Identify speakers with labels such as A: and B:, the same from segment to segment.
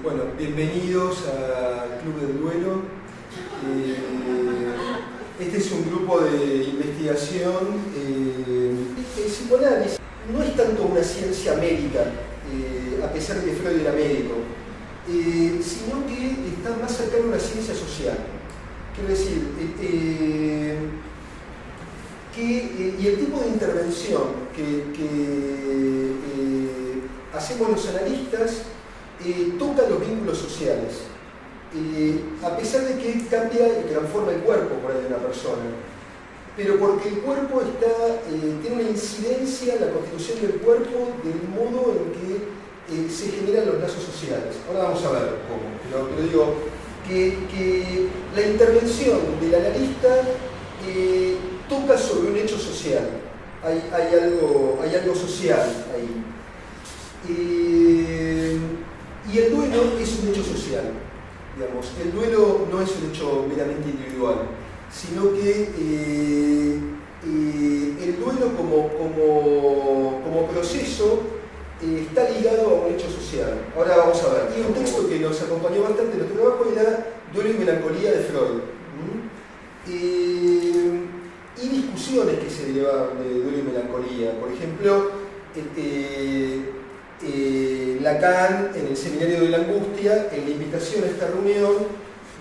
A: Bueno, bienvenidos al Club del Duelo. Este es un grupo de investigación. El psicoanálisis no es tanto una ciencia médica, a pesar de que Freud era médico, sino que está más cercano a una ciencia social. Quiero decir, y el tipo de intervención que hacemos los analistas toca los vínculos sociales, a pesar de que cambia y transforma el cuerpo por ahí de una persona, pero porque el cuerpo tiene una incidencia en la constitución del cuerpo del modo en que se generan los lazos sociales. Ahora vamos a ver cómo, pero digo que la intervención del analista toca sobre un hecho social, hay algo social ahí. Y el duelo es un hecho social, digamos. El duelo no es un hecho meramente individual, sino que el duelo como proceso está ligado a un hecho social. Ahora vamos a ver. Y un texto que nos acompañó bastante en nuestro trabajo era Duelo y melancolía de Freud. Y discusiones que se derivaban de duelo y melancolía. Por ejemplo, Lacan en el Seminario de la Angustia, en la invitación a esta reunión,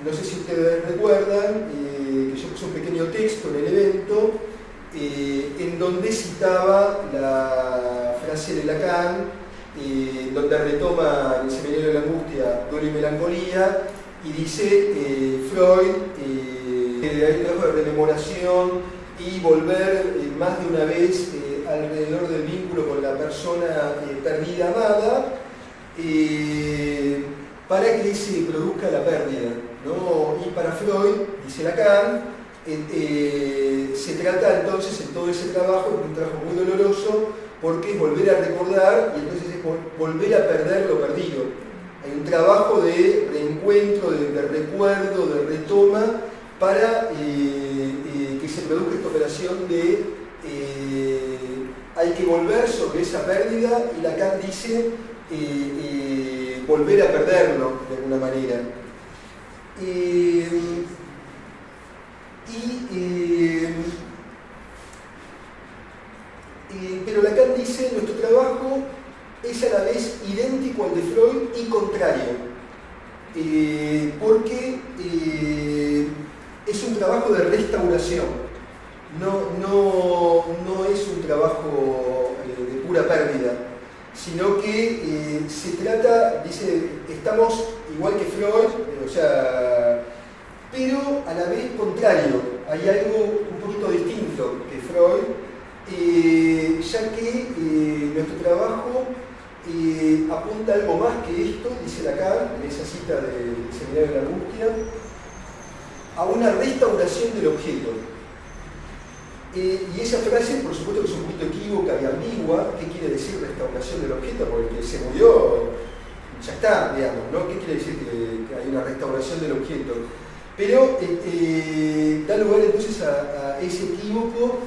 A: no sé si ustedes recuerdan, que yo puse un pequeño texto en el evento, en donde citaba la frase de Lacan, donde retoma en el Seminario de la Angustia duelo y melancolía, y dice Freud, hay un trabajo de rememoración y volver más de una vez alrededor del vínculo con la persona perdida amada, para que se produzca la pérdida, ¿no? Y para Freud, dice Lacan, se trata entonces en todo ese trabajo de un trabajo muy doloroso, porque es volver a recordar y entonces es volver a perder lo perdido. Hay un trabajo de reencuentro, de recuerdo, de retoma, para que se produzca esta operación de hay que volver sobre esa pérdida, y Lacan dice volver a perderlo de alguna manera. Pero Lacan dice nuestro trabajo es a la vez idéntico al de Freud y contrario, porque es un trabajo de restauración. No es un trabajo de pura pérdida, sino que se trata, dice, estamos igual que Freud, pero a la vez contrario. Hay algo un poquito distinto que Freud, ya que nuestro trabajo apunta a algo más que esto, dice Lacan, en esa cita del Seminario de la Angustia, a una restauración del objeto. Y esa frase, por supuesto, que es un poquito equívoca y ambigua. ¿Qué quiere decir restauración del objeto? Porque el que se murió, ya está, digamos, ¿no? ¿Qué quiere decir que hay una restauración del objeto? Pero da lugar entonces a ese equívoco,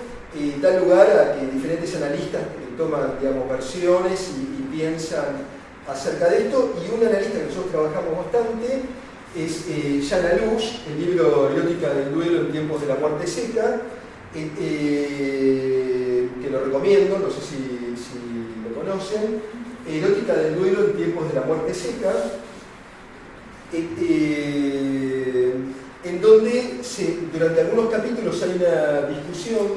A: da lugar a que diferentes analistas toman, digamos, versiones y piensan acerca de esto. Y un analista que nosotros trabajamos bastante es Jean Alouche, el libro Erótica del duelo en tiempos de la muerte seca, que lo recomiendo, no sé si lo conocen, Erótica del duelo en tiempos de la muerte seca, en donde durante algunos capítulos hay una discusión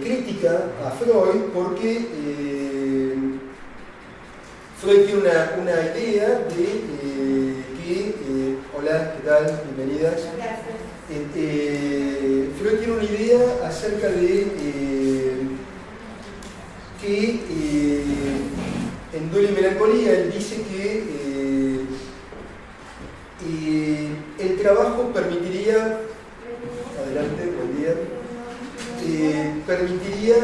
A: crítica a Freud, porque Freud tiene una idea de que... hola, ¿qué tal? Bienvenidas.
B: Gracias.
A: Freud tiene una idea acerca de que en Duelo y melancolía él dice que el trabajo permitiría, adelante, buen día, permitiría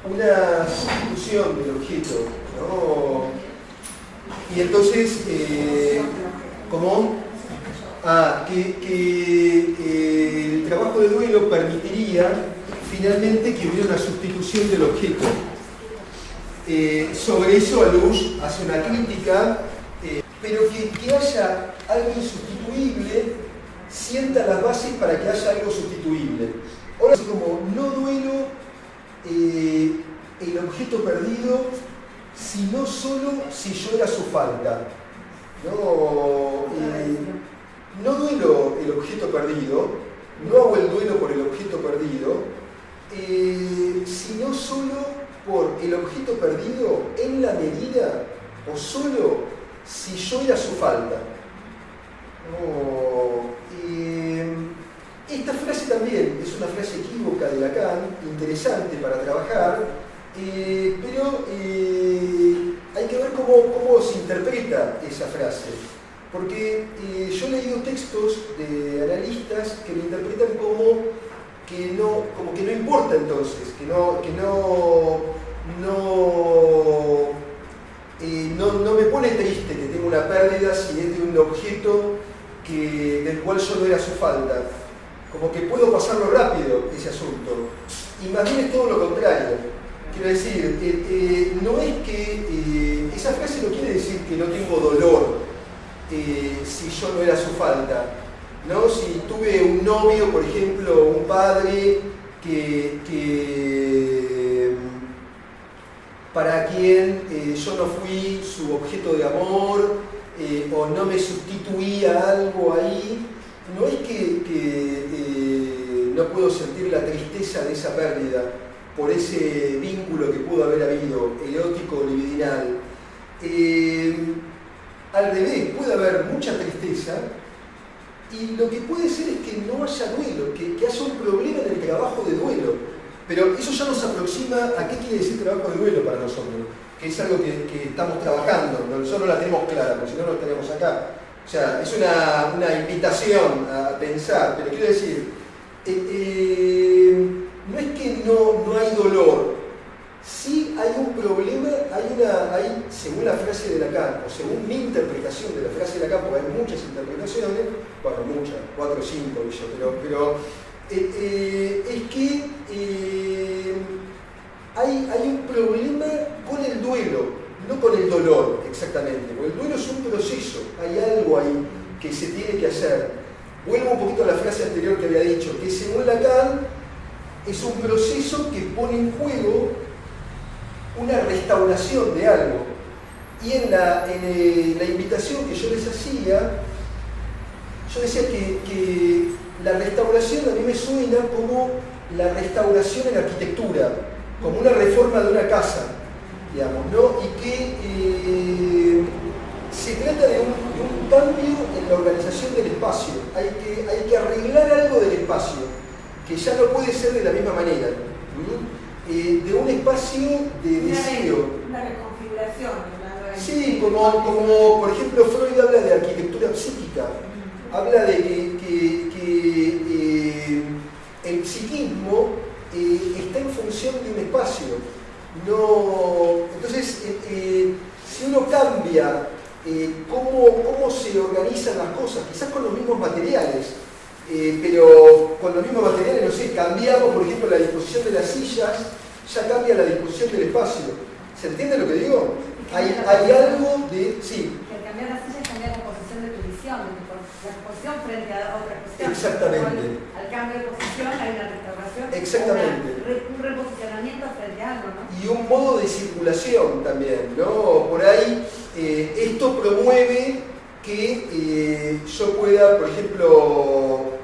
A: una sustitución del objeto, ¿no? Y entonces, ¿cómo? Que el trabajo de duelo permitiría finalmente que hubiera una sustitución del objeto. sobre eso Alouche hace una crítica, pero que haya algo insustituible sienta las bases para que haya algo sustituible. Ahora es como, no duelo el objeto perdido, sino solo si yo era su falta. No duelo el objeto perdido, no hago el duelo por el objeto perdido, sino solo por el objeto perdido en la medida o solo si yo era su falta. Esta frase también es una frase equívoca de Lacan, interesante para trabajar, pero hay que ver cómo se interpreta esa frase. Porque yo he leído textos de analistas que lo interpretan como que no importa entonces, que no me pone triste que tenga una pérdida si es de un objeto del cual yo no era su falta. Como que puedo pasarlo rápido ese asunto. Y más bien es todo lo contrario. Quiero decir, no es que esa frase no quiere decir que no tengo dolor si yo no era su falta, ¿no? Si tuve un novio, por ejemplo, un padre para quien yo no fui su objeto de amor o no me sustituía algo ahí, no es que no puedo sentir la tristeza de esa pérdida por ese vínculo que pudo haber habido, erótico o libidinal. Al revés, puede haber mucha tristeza y lo que puede ser es que no haya duelo, que haya un problema en el trabajo de duelo. Pero eso ya nos aproxima a qué quiere decir trabajo de duelo para nosotros, que es algo que estamos trabajando, nosotros no la tenemos clara, porque si no, no estaríamos acá. O sea, es una invitación a pensar, pero quiero decir, no es que no hay dolor, sí hay un problema, hay, según la frase de Lacan, o según mi interpretación de la frase de Lacan, porque hay muchas interpretaciones, bueno, muchas, 4 o 5, pero es que hay un problema con el duelo, no con el dolor exactamente, porque el duelo es un proceso, hay algo ahí que se tiene que hacer. Vuelvo un poquito a la frase anterior que había dicho, que según Lacan es un proceso que pone en juego una restauración de algo. Y en la invitación que yo les hacía, yo decía que la restauración a mí me suena como la restauración en arquitectura, como una reforma de una casa, digamos, ¿no? Y que se trata de un cambio en la organización del espacio. Hay que arreglar algo del espacio, que ya no puede ser de la misma manera. De un espacio de deseo.
B: Una reconfiguración.
A: Sí, como por ejemplo Freud habla de arquitectura psíquica. Habla de que el psiquismo está en función de un espacio. Entonces, si uno cambia cómo se organizan las cosas, quizás con los mismos materiales, pero con los mismos materiales, no sé, cambiamos, por ejemplo, la disposición de las sillas, ya cambia la disposición del espacio. ¿Se entiende lo que digo? Hay algo de... Sí.
B: Que al cambiar las sillas cambia la posición de tu visión, la posición frente a otra cuestión.
A: Exactamente.
B: Al cambio de posición hay una restauración.
A: Exactamente.
B: Un reposicionamiento frente a algo, ¿no?
A: Y un modo de circulación también, ¿no? Por ahí esto promueve que yo pueda, por ejemplo,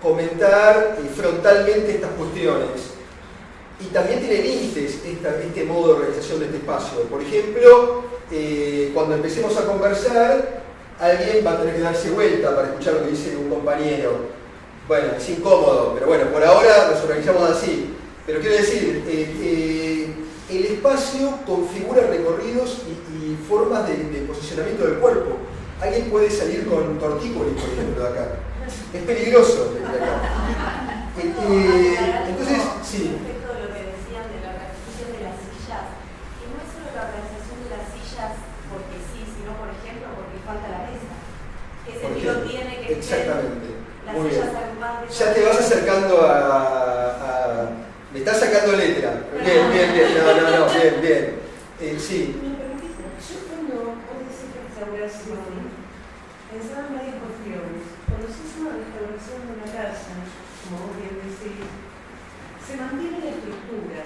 A: comentar frontalmente estas cuestiones. Y también tiene límites este modo de organización de este espacio. Por ejemplo, cuando empecemos a conversar, alguien va a tener que darse vuelta para escuchar lo que dice un compañero. Bueno, es incómodo, pero bueno, por ahora nos organizamos así. Pero quiero decir, el espacio configura recorridos y formas de posicionamiento del cuerpo. Alguien puede salir con tortícolis, por ejemplo, de acá. Es peligroso venir acá. Entonces, sí.
C: Respecto a lo que decían de la organización de las sillas, que no es solo la organización de las sillas porque sí, sino, por ejemplo, porque falta la mesa. ¿Qué sentido tiene que
A: exactamente.
C: Las
A: Muy
C: sillas
A: bien.
C: arrumadas?
A: Ya te vas acercando a... Me estás sacando letra. Bien. No, bien. Sí.
D: ¿Me permitís? Yo cuando vos decís restauración, pensaba en varias cuestiones. Cuando se hace una restauración de una casa, como vos bien decís, se mantiene la estructura.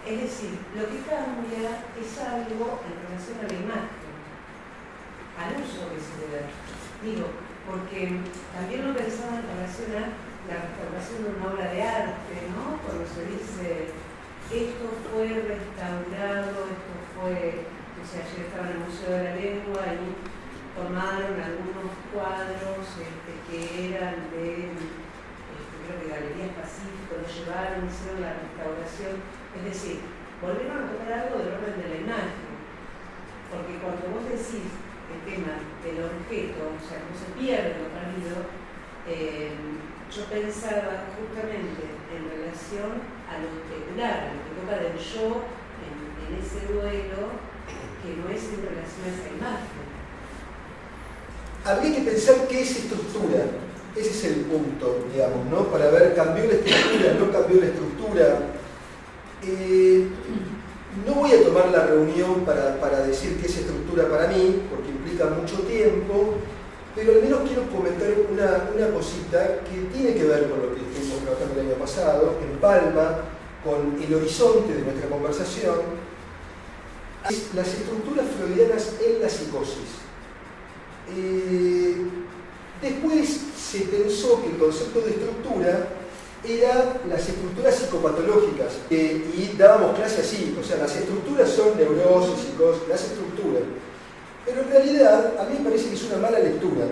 D: Es decir, lo que cambia es algo en relación a la imagen, al uso que se le da. Digo, porque también lo pensaba en relación a la restauración de una obra de arte, ¿no? Cuando se dice, esto fue restaurado, esto fue, o sea, yo estaba en el Museo de la Lengua y tomaron algunos cuadros que eran de, creo que Galerías Pacífico, los llevaron, hicieron la restauración, es decir, volvieron a tocar algo del orden de la imagen, porque cuando vos decís el tema del objeto, o sea, no se pierde lo perdido, yo pensaba justamente en relación a lo especular, a lo que toca del yo en ese duelo, que no es en relación a esa imagen.
A: Habría que pensar qué es estructura. Ese es el punto, digamos, ¿no? Para ver, ¿cambió la estructura? ¿No cambió la estructura? No voy a tomar la reunión para decir qué es estructura para mí, porque implica mucho tiempo, pero al menos quiero comentar una cosita que tiene que ver con lo que estuvimos trabajando el año pasado, en Palma, con el horizonte de nuestra conversación, es las estructuras freudianas en la psicosis. Después se pensó que el concepto de estructura era las estructuras psicopatológicas, y dábamos clase así, o sea, las estructuras son neurosis, psicosis, las estructuras. Pero en realidad, a mí me parece que es una mala lectura.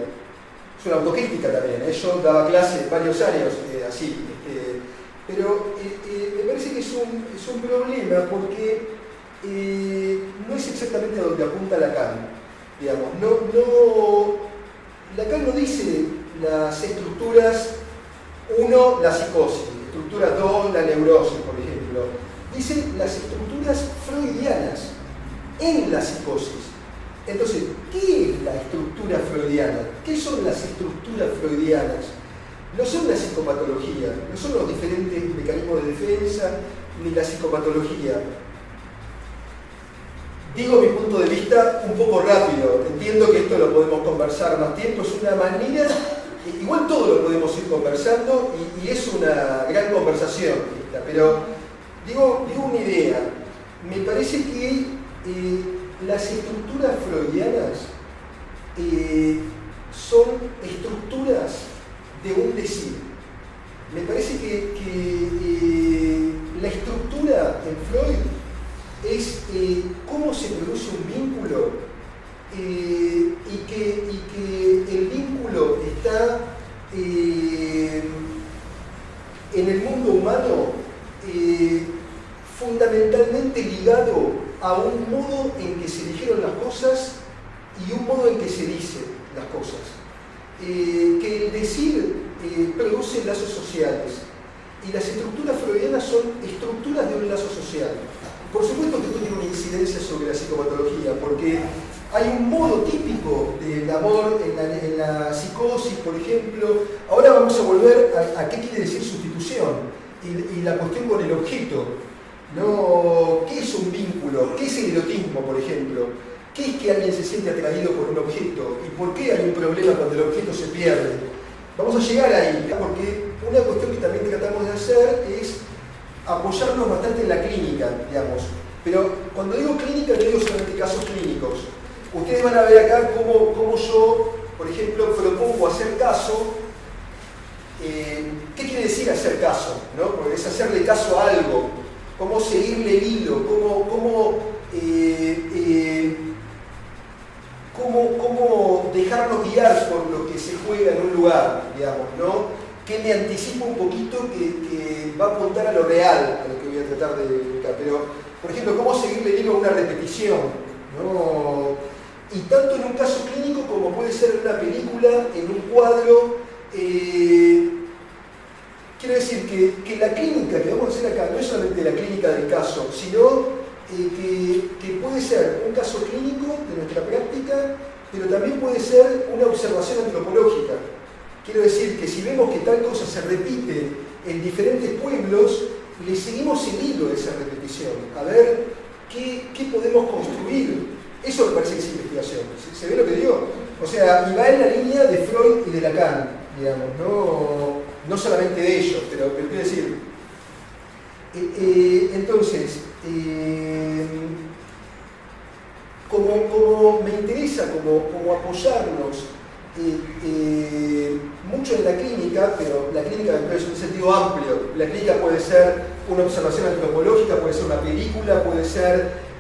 A: Es una autocrítica también, yo daba clase varios años así, pero me parece que es un problema porque no es exactamente a donde apunta Lacan, digamos. Lacan no dice las estructuras 1, la psicosis, estructura 2, la neurosis, por ejemplo. Dice las estructuras freudianas en la psicosis. Entonces, ¿qué es la estructura freudiana? ¿Qué son las estructuras freudianas? No son la psicopatología, no son los diferentes mecanismos de defensa, ni la psicopatología. Digo mi punto de vista un poco rápido, entiendo que esto lo podemos conversar más tiempo, es una manera, igual todo lo podemos ir conversando y es una gran conversación esta, pero digo una idea, me parece que las estructuras freudianas son estructuras de un decir. Me parece que la estructura en Freud es cómo se produce un vínculo y que el vínculo está en el mundo humano fundamentalmente ligado a un modo en que se dijeron las cosas y un modo en que se dicen las cosas. Que el decir produce lazos sociales y las estructuras freudianas son estructuras de un lazo social. Por supuesto que esto tiene una incidencia sobre la psicopatología, porque hay un modo típico del amor en la psicosis, por ejemplo. Ahora vamos a volver a qué quiere decir sustitución y la cuestión con el objeto. ¿No? ¿Qué es un vínculo? ¿Qué es el erotismo, por ejemplo? ¿Qué es que alguien se siente atraído por un objeto? ¿Y por qué hay un problema cuando el objeto se pierde? Vamos a llegar ahí, porque una cuestión que también tratamos de hacer es apoyarnos bastante en la clínica, digamos. Pero cuando digo clínica, no digo solamente casos clínicos. Ustedes van a ver acá cómo yo, por ejemplo, propongo hacer caso. ¿Qué quiere decir hacer caso? ¿No? Porque es hacerle caso a algo. Cómo seguirle el hilo, cómo dejarnos guiar por lo que se juega en un lugar, digamos, ¿no? Que me anticipo un poquito que va a apuntar a lo real, a lo que voy a tratar de explicar. Pero, por ejemplo, cómo seguirle el hilo a una repetición, ¿no? Y tanto en un caso clínico como puede ser en una película, en un cuadro. Quiero decir que la clínica que vamos a hacer acá no es solamente la clínica del caso, sino que puede ser un caso clínico de nuestra práctica, pero también puede ser una observación antropológica. Quiero decir que si vemos que tal cosa se repite en diferentes pueblos, le seguimos el hilo de esa repetición. A ver qué podemos construir. Eso me parece que es investigación. ¿Se ve lo que digo? O sea, y va en la línea de Freud y de Lacan, digamos, no solamente de ellos, pero quiero decir. Entonces, como me interesa como apoyarnos mucho en la clínica, pero la clínica es un sentido amplio. La clínica puede ser una observación antropológica, puede ser una película, puede ser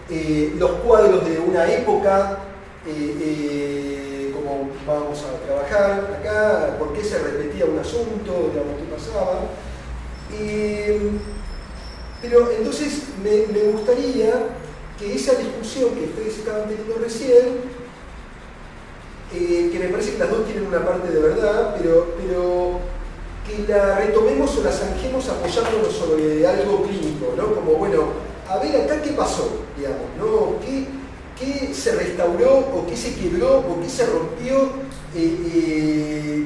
A: los cuadros de una época, como vamos a trabajar acá, por qué se repetía un asunto, digamos, qué pasaba. Pero entonces me gustaría que esa discusión que ustedes estaban teniendo recién, que me parece que las dos tienen una parte de verdad, pero que la retomemos o la zanjemos apoyándonos sobre algo clínico, ¿no? Como, bueno, a ver acá qué pasó, digamos, ¿no? ¿Qué se restauró o qué se quebró o qué se rompió de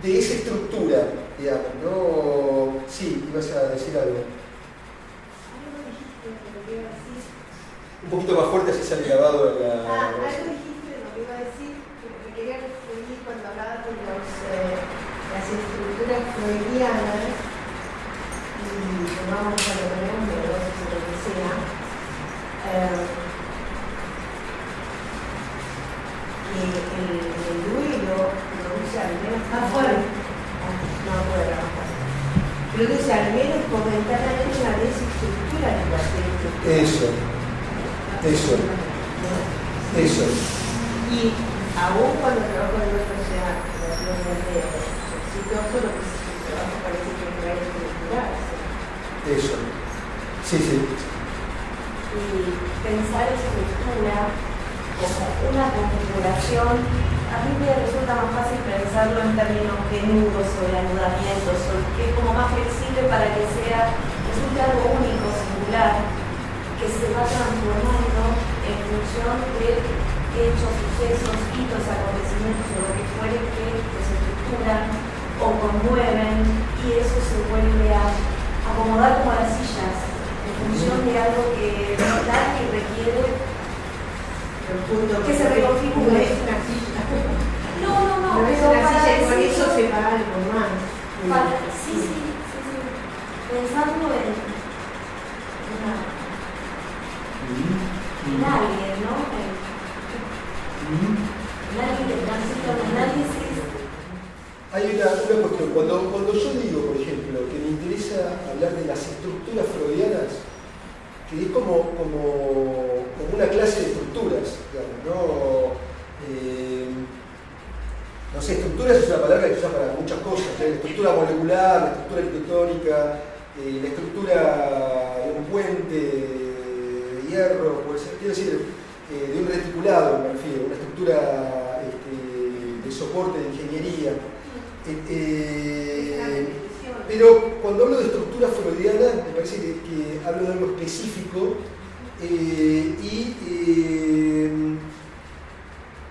A: esa estructura, digamos, ¿no? Sí, ibas a decir algo. Un poquito más fuerte así sale grabado en la...
C: Algo dijiste de lo que iba a decir, que me quería referir cuando hablaba de las estructuras freudianas, y tomamos cuando tenemos neurosis o lo que sea, que el duelo produce al menos... No puedo produce al menos momentáneamente una desestructura de la estructura. Eso. Y aún cuando trabajo en nuestra sociedad relativamente exitoso, lo que el trabajo parece que va a estructurarse.
A: Eso. Sí.
C: Y pensar estructura como una configuración, a mí me resulta más fácil pensarlo en términos de nudos o de anudamientos, o que es como más flexible para que resulte algo único, singular, que se va transformando en función de hechos, sucesos, hitos, acontecimientos o lo que fuere que desestructuran o conmueven, y eso se vuelve a acomodar como a las sillas en función de algo que da y requiere que se reconfigure.
D: No es una silla.
C: No,
D: No es
C: pero
D: una
C: para
D: silla y con
C: decirlo-
D: eso se va algo más.
C: Sí. Pensando en alguien, ¿no? En alguien que transita un análisis.
A: Hay una cuestión. Cuando yo digo, por ejemplo, que me interesa hablar de las estructuras freudianas, que es como una clase de estructuras, digamos, ¿no? No sé, estructuras es una palabra que se usa para muchas cosas, ¿sí? La estructura molecular, la estructura arquitectónica, la estructura de un puente de hierro, puede ser, quiero decir, de un reticulado, me refiero, una estructura de soporte de ingeniería. Pero cuando hablo de estructura freudiana, me parece que hablo de algo específico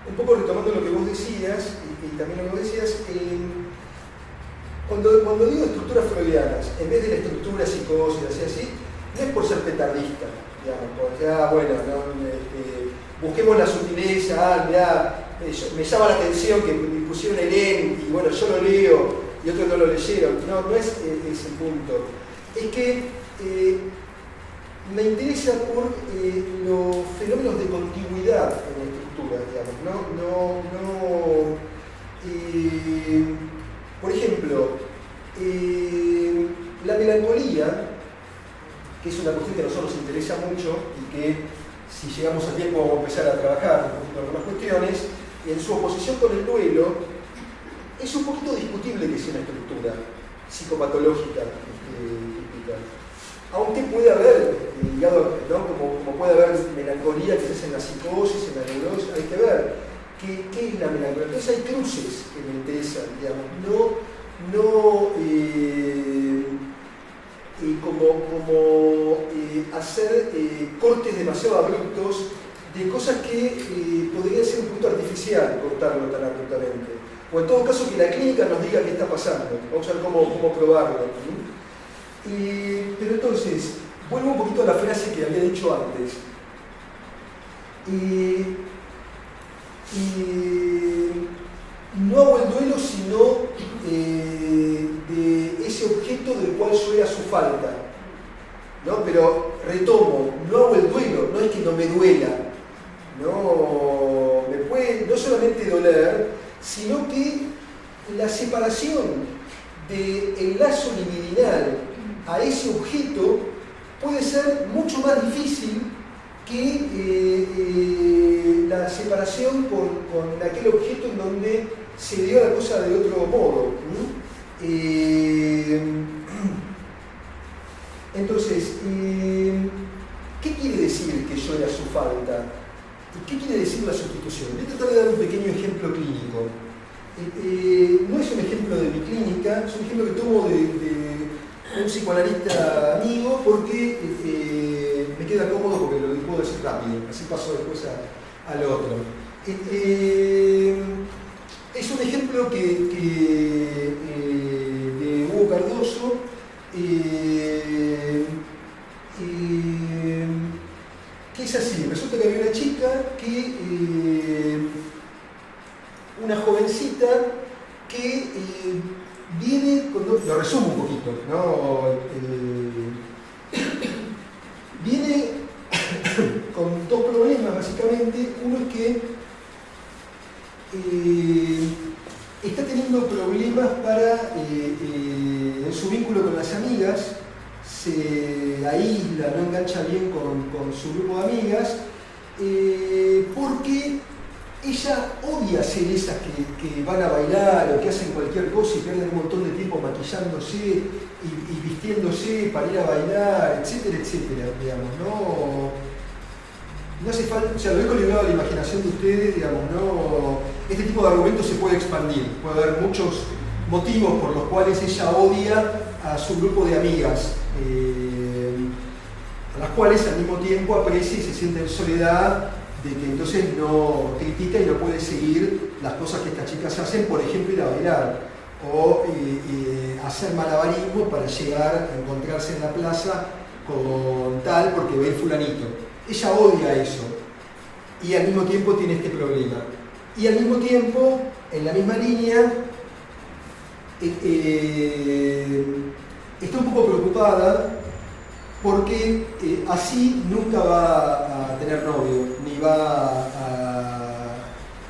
A: un poco retomando lo que vos decías, y también lo que vos decías, cuando digo estructuras freudianas, en vez de la estructura psicosis, así, no es por ser petardista, digamos, porque bueno, busquemos la sutileza, mirá, me llama la atención que me pusieron el EN y bueno, yo lo leo y otros no lo leyeron. No es ese punto. Es que me interesa por los fenómenos de contigüidad en la estructura, digamos, por ejemplo, la melancolía, que es una cuestión que a nosotros nos interesa mucho y que si llegamos a tiempo vamos a empezar a trabajar con algunas cuestiones, en su oposición con el duelo, es un poquito discutible que sea una estructura psicopatológica típica. Aunque puede haber, ¿no? como puede haber melancolía que se hace en la psicosis, en la neurosis, hay que ver qué es la melancolía. Entonces hay cruces que me interesan, digamos, hacer cortes demasiado abruptos de cosas que podría ser un punto artificial cortarlo tan abruptamente. O en todo caso que la clínica nos diga qué está pasando. Vamos a ver cómo probarlo. Pero entonces, vuelvo un poquito a la frase que había dicho antes. No hago el duelo sino de ese objeto del cual yo era su falta, ¿no? Pero retomo, no hago el duelo, no es que no me duela, no me puede no solamente doler, sino que la separación del lazo libidinal a ese objeto puede ser mucho más difícil que la separación con aquel objeto en donde se dio la cosa de otro modo. Entonces, ¿qué quiere decir que yo era su falta? ¿Y qué quiere decir la sustitución? Voy a tratar de dar un pequeño ejemplo clínico. No es un ejemplo de mi clínica, es un ejemplo que tomo de un psicoanalista amigo porque me queda cómodo porque lo puedo decir rápido, así paso después al otro. Es un ejemplo de Hugo Cardoso, que es así. Resulta que había una chica que, una jovencita que viene, lo resumo un poquito, ¿no? Viene con dos problemas básicamente. Uno es que está teniendo problemas en su vínculo con las amigas, se aísla, no engancha bien con su grupo de amigas, porque ella odia ser esas que van a bailar o que hacen cualquier cosa y pierden un montón de tiempo maquillándose y vistiéndose para ir a bailar, etcétera, etcétera, digamos, no hace falta, o sea, lo dejo librado a la imaginación de ustedes, digamos, no. Este tipo de argumentos se puede expandir, puede haber muchos motivos por los cuales ella odia a su grupo de amigas, a las cuales al mismo tiempo aprecia y se siente en soledad, de que entonces no critica y no puede seguir las cosas que estas chicas hacen, por ejemplo ir a bailar o hacer malabarismo para llegar a encontrarse en la plaza con tal porque ve el fulanito. Ella odia eso y al mismo tiempo tiene este problema. Y al mismo tiempo, en la misma línea, está un poco preocupada porque así nunca va a tener novio, ni va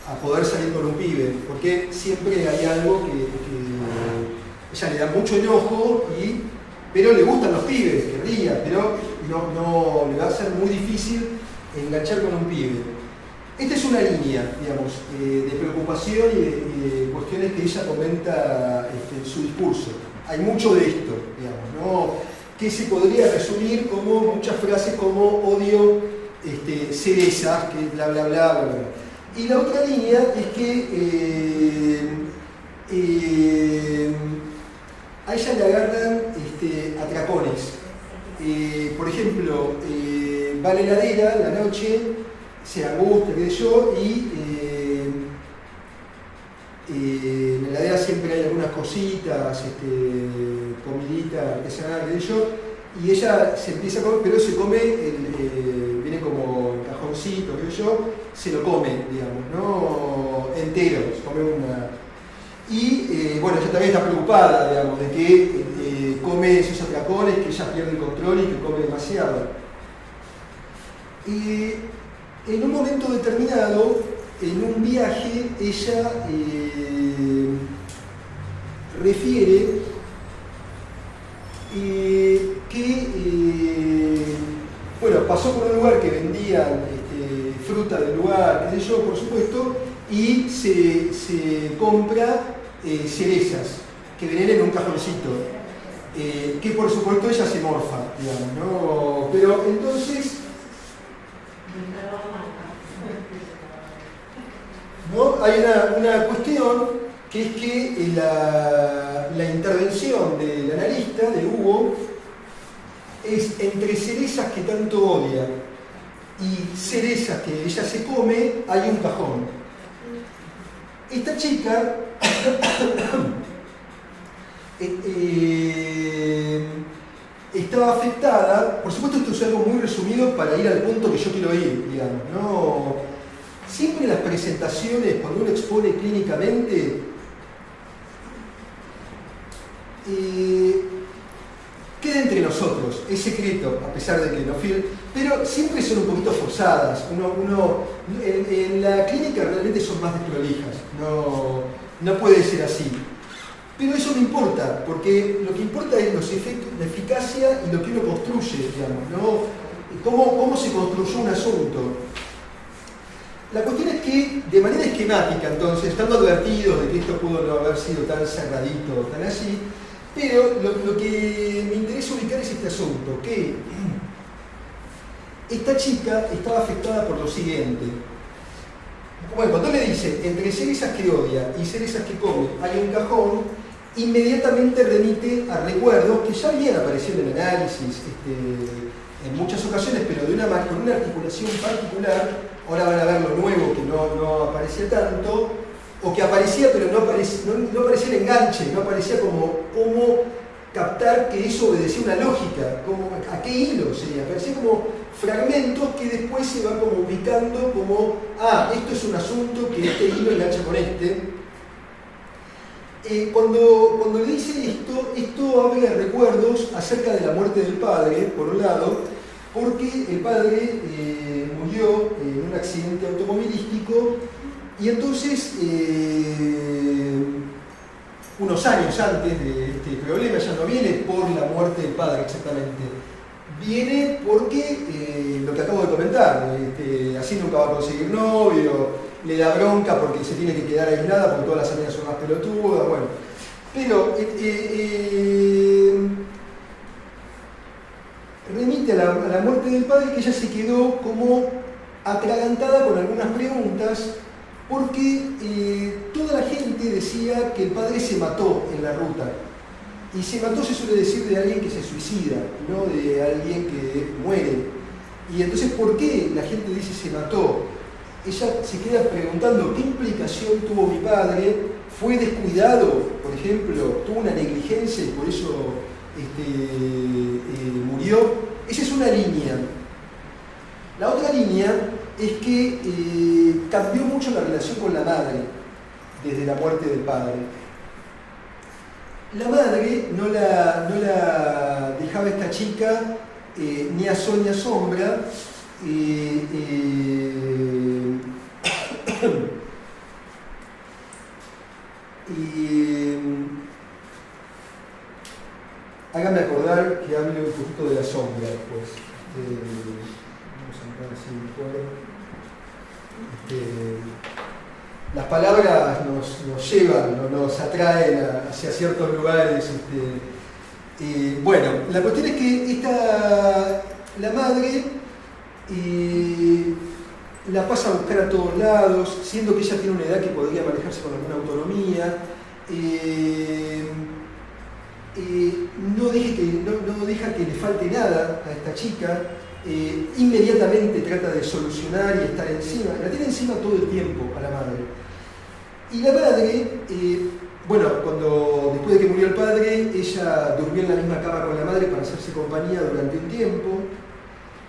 A: a poder salir con un pibe, porque siempre hay algo que ella le da mucho enojo, pero le gustan los pibes, querría, pero no le va a ser muy difícil enganchar con un pibe. Esta es una línea, digamos, de preocupación y de cuestiones que ella comenta en su discurso. Hay mucho de esto, digamos, ¿no? Que se podría resumir como muchas frases como odio cerezas, que bla bla bla bla bla. Y la otra línea es que a ella le agarran atracones. Por ejemplo, va a la heladera la noche, se angustia, qué sé yo, y en la heladera siempre hay algunas cositas, comidita artesanal, qué sé yo, y ella se empieza a comer, pero se come, viene como en cajoncito, qué sé yo, se lo come, digamos, ¿no? Entero, se come una. Y bueno, ella también está preocupada, digamos, de que come esos atracones, que ella pierde el control y que come demasiado. Y en un momento determinado, en un viaje, ella refiere que bueno, pasó por un lugar que vendían fruta del lugar, qué sé yo, por supuesto, y se compra cerezas que vienen en un cajoncito, que por supuesto ella se morfa, digamos, ¿no? Pero entonces, ¿no? Hay una cuestión que es que la intervención del analista, de Hugo, es entre cerezas que tanto odia y cerezas que ella se come, hay un cajón. Esta chica estaba afectada. Por supuesto, esto es algo muy resumido para ir al punto que yo quiero ir, digamos, ¿no? Siempre en las presentaciones, cuando uno expone clínicamente, queda entre nosotros, es secreto, a pesar de que no fui, pero siempre son un poquito forzadas. En la clínica realmente son más desprolijas, no puede ser así. Pero eso no importa, porque lo que importa es los efectos, la eficacia y lo que uno construye, digamos, ¿no? Cómo se construyó un asunto. La cuestión es que, de manera esquemática, entonces, estando advertidos de que esto pudo no haber sido tan cerradito, tan así, pero lo que me interesa ubicar es este asunto, que esta chica estaba afectada por lo siguiente. Bueno, cuando le dice, entre cerezas que odia y cerezas que come hay un cajón, inmediatamente remite a recuerdos que ya habían aparecido en el análisis en muchas ocasiones, pero con una articulación particular. Ahora van a ver lo nuevo, que no aparecía tanto, o que aparecía pero no aparecía el enganche, no aparecía como captar que eso obedecía una lógica, a qué hilo sería, aparecía como fragmentos que después se van como ubicando como, esto es un asunto que este hilo engancha con este. Cuando le dice esto abre recuerdos acerca de la muerte del padre, por un lado, porque el padre murió en un accidente automovilístico y entonces, unos años antes de este problema, ya no viene por la muerte del padre exactamente, viene porque, lo que acabo de comentar, así nunca va a conseguir novio, le da bronca porque se tiene que quedar aislada porque todas las amigas son más pelotudas, bueno. Pero remite a la muerte del padre, que ella se quedó como atragantada con algunas preguntas, porque toda la gente decía que el padre se mató en la ruta. Y se mató se suele decir de alguien que se suicida, no de alguien que muere. Y entonces, ¿por qué la gente dice se mató? Ella se queda preguntando qué implicación tuvo mi padre, fue descuidado, por ejemplo, tuvo una negligencia y por eso murió. Esa es una línea. La otra línea es que cambió mucho la relación con la madre desde la muerte del padre. La madre no la dejaba esta chica ni a sol ni a sombra. Háganme acordar que hable un poquito de la sombra después. Vamos a entrar así un cuadro. Las palabras nos llevan, nos atraen hacia ciertos lugares. Bueno, la cuestión es que la madre la pasa a buscar a todos lados, siendo que ella tiene una edad que podría manejarse con alguna autonomía. No deja que le falte nada a esta chica. Inmediatamente trata de solucionar y estar encima, la tiene encima todo el tiempo a la madre. Y la madre, después de que murió el padre, ella durmió en la misma cama con la madre para hacerse compañía durante un tiempo.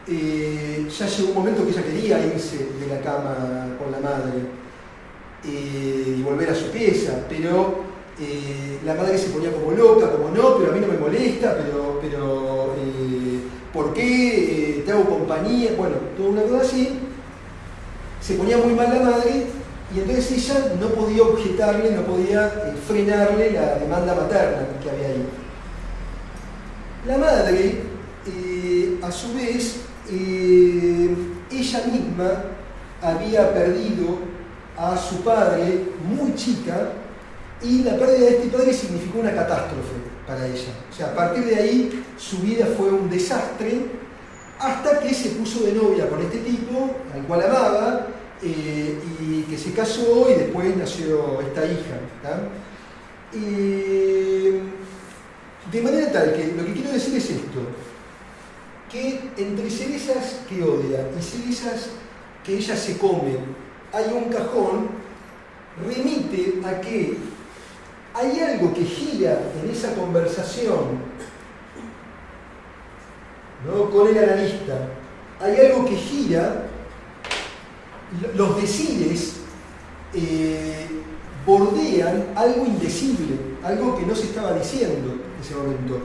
A: Ya llegó un momento que ella quería irse de la cama con la madre y volver a su pieza, pero la madre se ponía como loca, como no, pero a mí no me molesta, pero ¿por qué te hago compañía? Bueno, toda una cosa así. Se ponía muy mal la madre y entonces ella no podía objetarle, no podía frenarle la demanda materna que había ahí. La madre, a su vez, ella misma había perdido a su padre muy chica y la pérdida de este padre significó una catástrofe para ella. O sea, a partir de ahí su vida fue un desastre hasta que se puso de novia con este tipo, al cual amaba, y que se casó y después nació esta hija. De manera tal que lo que quiero decir es esto, que entre cerezas que odia y cerezas que ella se come hay un cajón, remite a que hay algo que gira en esa conversación ¿no? Con el analista. Hay algo que gira, los decires bordean algo indecible, algo que no se estaba diciendo en ese momento.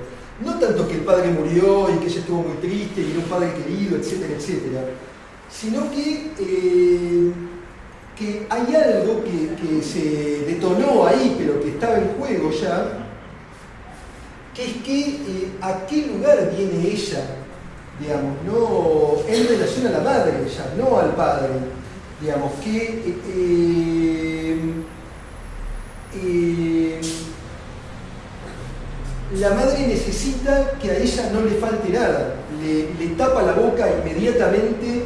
A: No tanto que el padre murió y que ella estuvo muy triste y era un padre querido, etcétera, etcétera, sino que hay algo que se detonó ahí, pero que estaba en juego ya, que es que a qué lugar viene ella, digamos, no en relación a la madre ya, no al padre, digamos, que la madre necesita que a ella no le falte nada, le tapa la boca inmediatamente.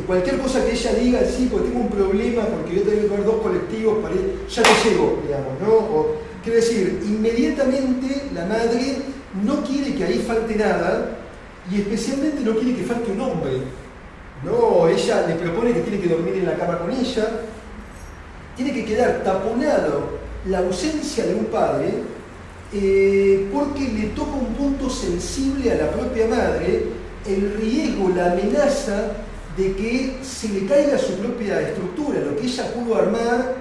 A: Cualquier cosa que ella diga, sí, porque tengo un problema, porque yo tengo que ver 2 colectivos, para ir, ya te llego, digamos, ¿no? Quiero decir, inmediatamente la madre no quiere que ahí falte nada, y especialmente no quiere que falte un hombre. No, ella le propone que tiene que dormir en la cama con ella, tiene que quedar taponado la ausencia de un padre, porque le toca un punto sensible a la propia madre, el riesgo, la amenaza de que se le caiga su propia estructura, lo que ella pudo armar.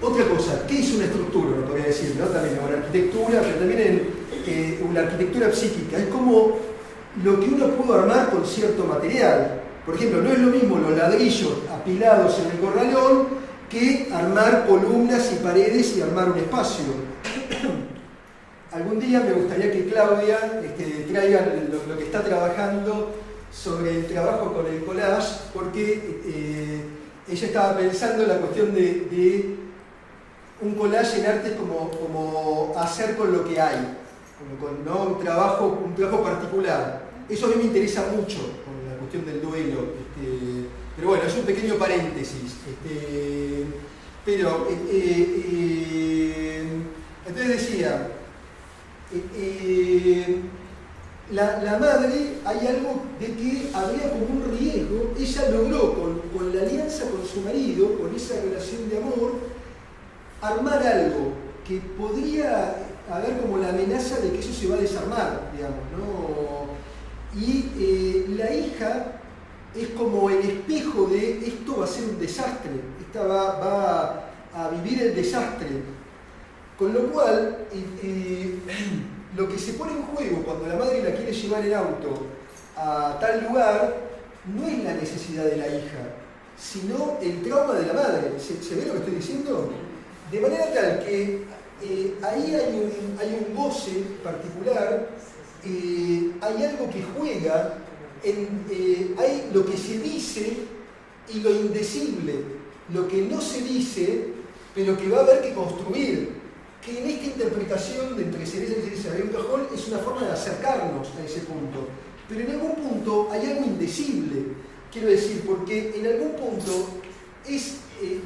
A: Otra cosa, ¿qué es una estructura? Lo podría decir, ¿no? También una arquitectura, pero también una arquitectura psíquica. Es como lo que uno pudo armar con cierto material. Por ejemplo, no es lo mismo los ladrillos apilados en el corralón que armar columnas y paredes y armar un espacio. Algún día me gustaría que Claudia traiga lo que está trabajando sobre el trabajo con el collage, porque ella estaba pensando en la cuestión de un collage en arte como hacer con lo que hay, ¿no? un trabajo particular. Eso a mí me interesa mucho con la cuestión del duelo, pero bueno, es un pequeño paréntesis. Pero entonces decía, la madre, hay algo de que habría como un riesgo. Ella logró con la alianza con su marido, con esa relación de amor, armar algo que podría haber como la amenaza de que eso se va a desarmar, digamos, ¿no? Y la hija es como el espejo de esto va a ser un desastre, esta va a vivir el desastre. Con lo cual, lo que se pone en juego cuando la madre la quiere llevar en auto a tal lugar no es la necesidad de la hija, sino el trauma de la madre. ¿Se ve lo que estoy diciendo? De manera tal que ahí hay un goce particular, hay algo que juega, hay lo que se dice y lo indecible, lo que no se dice, pero que va a haber que construir. Que en esta interpretación de entre cereza y cereza hay un cajón es una forma de acercarnos a ese punto. Pero en algún punto hay algo indecible, quiero decir, porque en algún punto es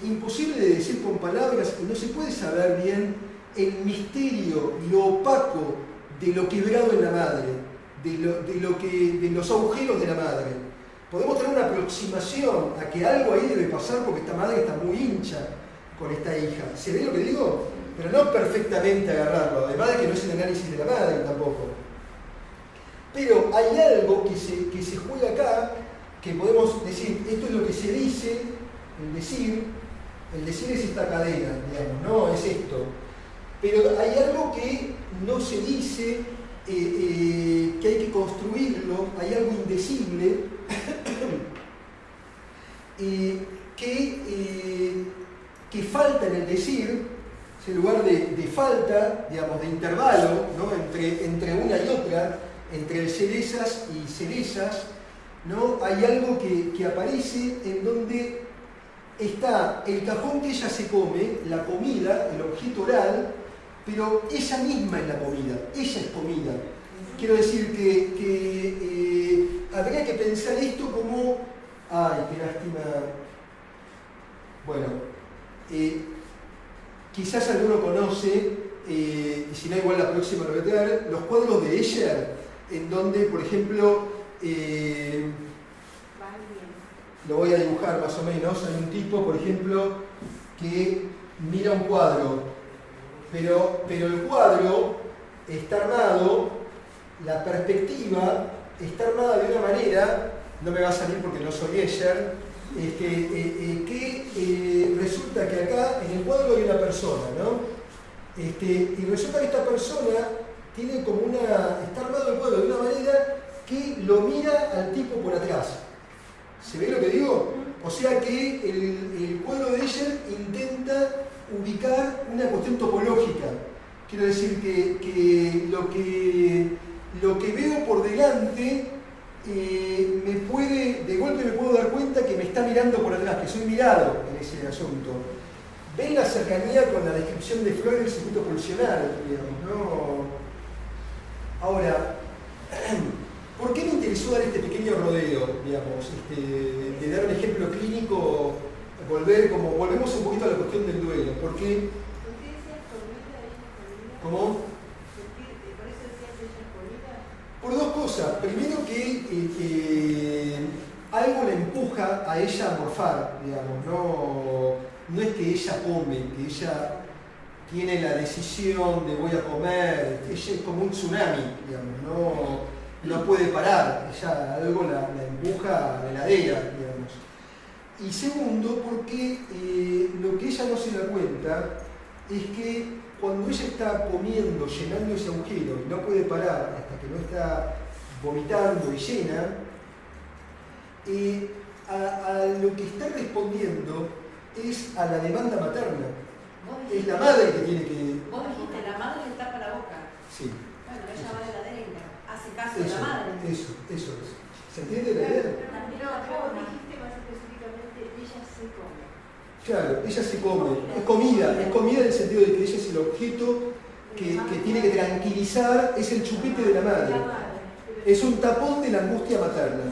A: imposible de decir con palabras y no se puede saber bien el misterio, lo opaco de lo quebrado en la madre, de los agujeros de la madre. Podemos tener una aproximación a que algo ahí debe pasar porque esta madre está muy hincha con esta hija. ¿Se ve lo que digo? Pero no perfectamente agarrarlo, además de que no es el análisis de la madre tampoco. Pero hay algo que se juega acá, que podemos decir, esto es lo que se dice, el decir es esta cadena, digamos, no es esto. Pero hay algo que no se dice, que hay que construirlo, hay algo indecible, que falta en el decir. Ese lugar de falta, digamos, de intervalo, ¿no? entre una y otra, entre cerezas y cerezas, ¿no? Hay algo que aparece en donde está el cajón que ella se come, la comida, el objeto oral, pero ella misma es la comida, ella es comida. Quiero decir que habría que pensar esto como, ay, qué lástima, bueno, quizás alguno conoce, y si no igual la próxima lo voy a traer, los cuadros de Escher, en donde, por ejemplo, lo voy a dibujar más o menos, hay un tipo, por ejemplo, que mira un cuadro, pero el cuadro está armado, la perspectiva está armada de una manera, no me va a salir porque no soy Escher, que resulta que acá en el cuadro hay una persona, ¿no? Y resulta que esta persona tiene como está armado el cuadro de una manera que lo mira al tipo por atrás. ¿Se ve lo que digo? O sea que el cuadro de Escher intenta ubicar una cuestión topológica. Quiero decir que lo que veo por delante de golpe me puedo dar cuenta que me está mirando por atrás, que soy mirado en ese asunto. ¿Ven la cercanía con la descripción de Freud del circuito pulsional, digamos, ¿no? Ahora, ¿por qué me interesó dar este pequeño rodeo, digamos, de dar un ejemplo clínico, volvemos un poquito a la cuestión del duelo? Porque, ¿cómo? Por dos cosas. Primero que algo le empuja a ella a morfar, digamos, no es que ella come, que ella tiene la decisión de voy a comer, ella es como un tsunami, digamos, no puede parar, ella algo la empuja a la heladera, digamos. Y segundo, porque lo que ella no se da cuenta es que cuando ella está comiendo, llenando ese agujero y no puede parar hasta que no está vomitando y llena, a lo que está respondiendo es a la demanda materna. Es la madre que tiene que...
B: Vos dijiste, la madre le tapa la boca.
A: Sí.
B: Bueno, ella va de la derecha, hace caso a la madre.
A: Eso es. ¿Se entiende la idea?
D: Pero vos dijiste más específicamente, ella se come.
A: Claro, ella se come, es comida en el sentido de que ella es el objeto que tiene que tranquilizar, es el chupete de la madre. Es un tapón de la angustia materna.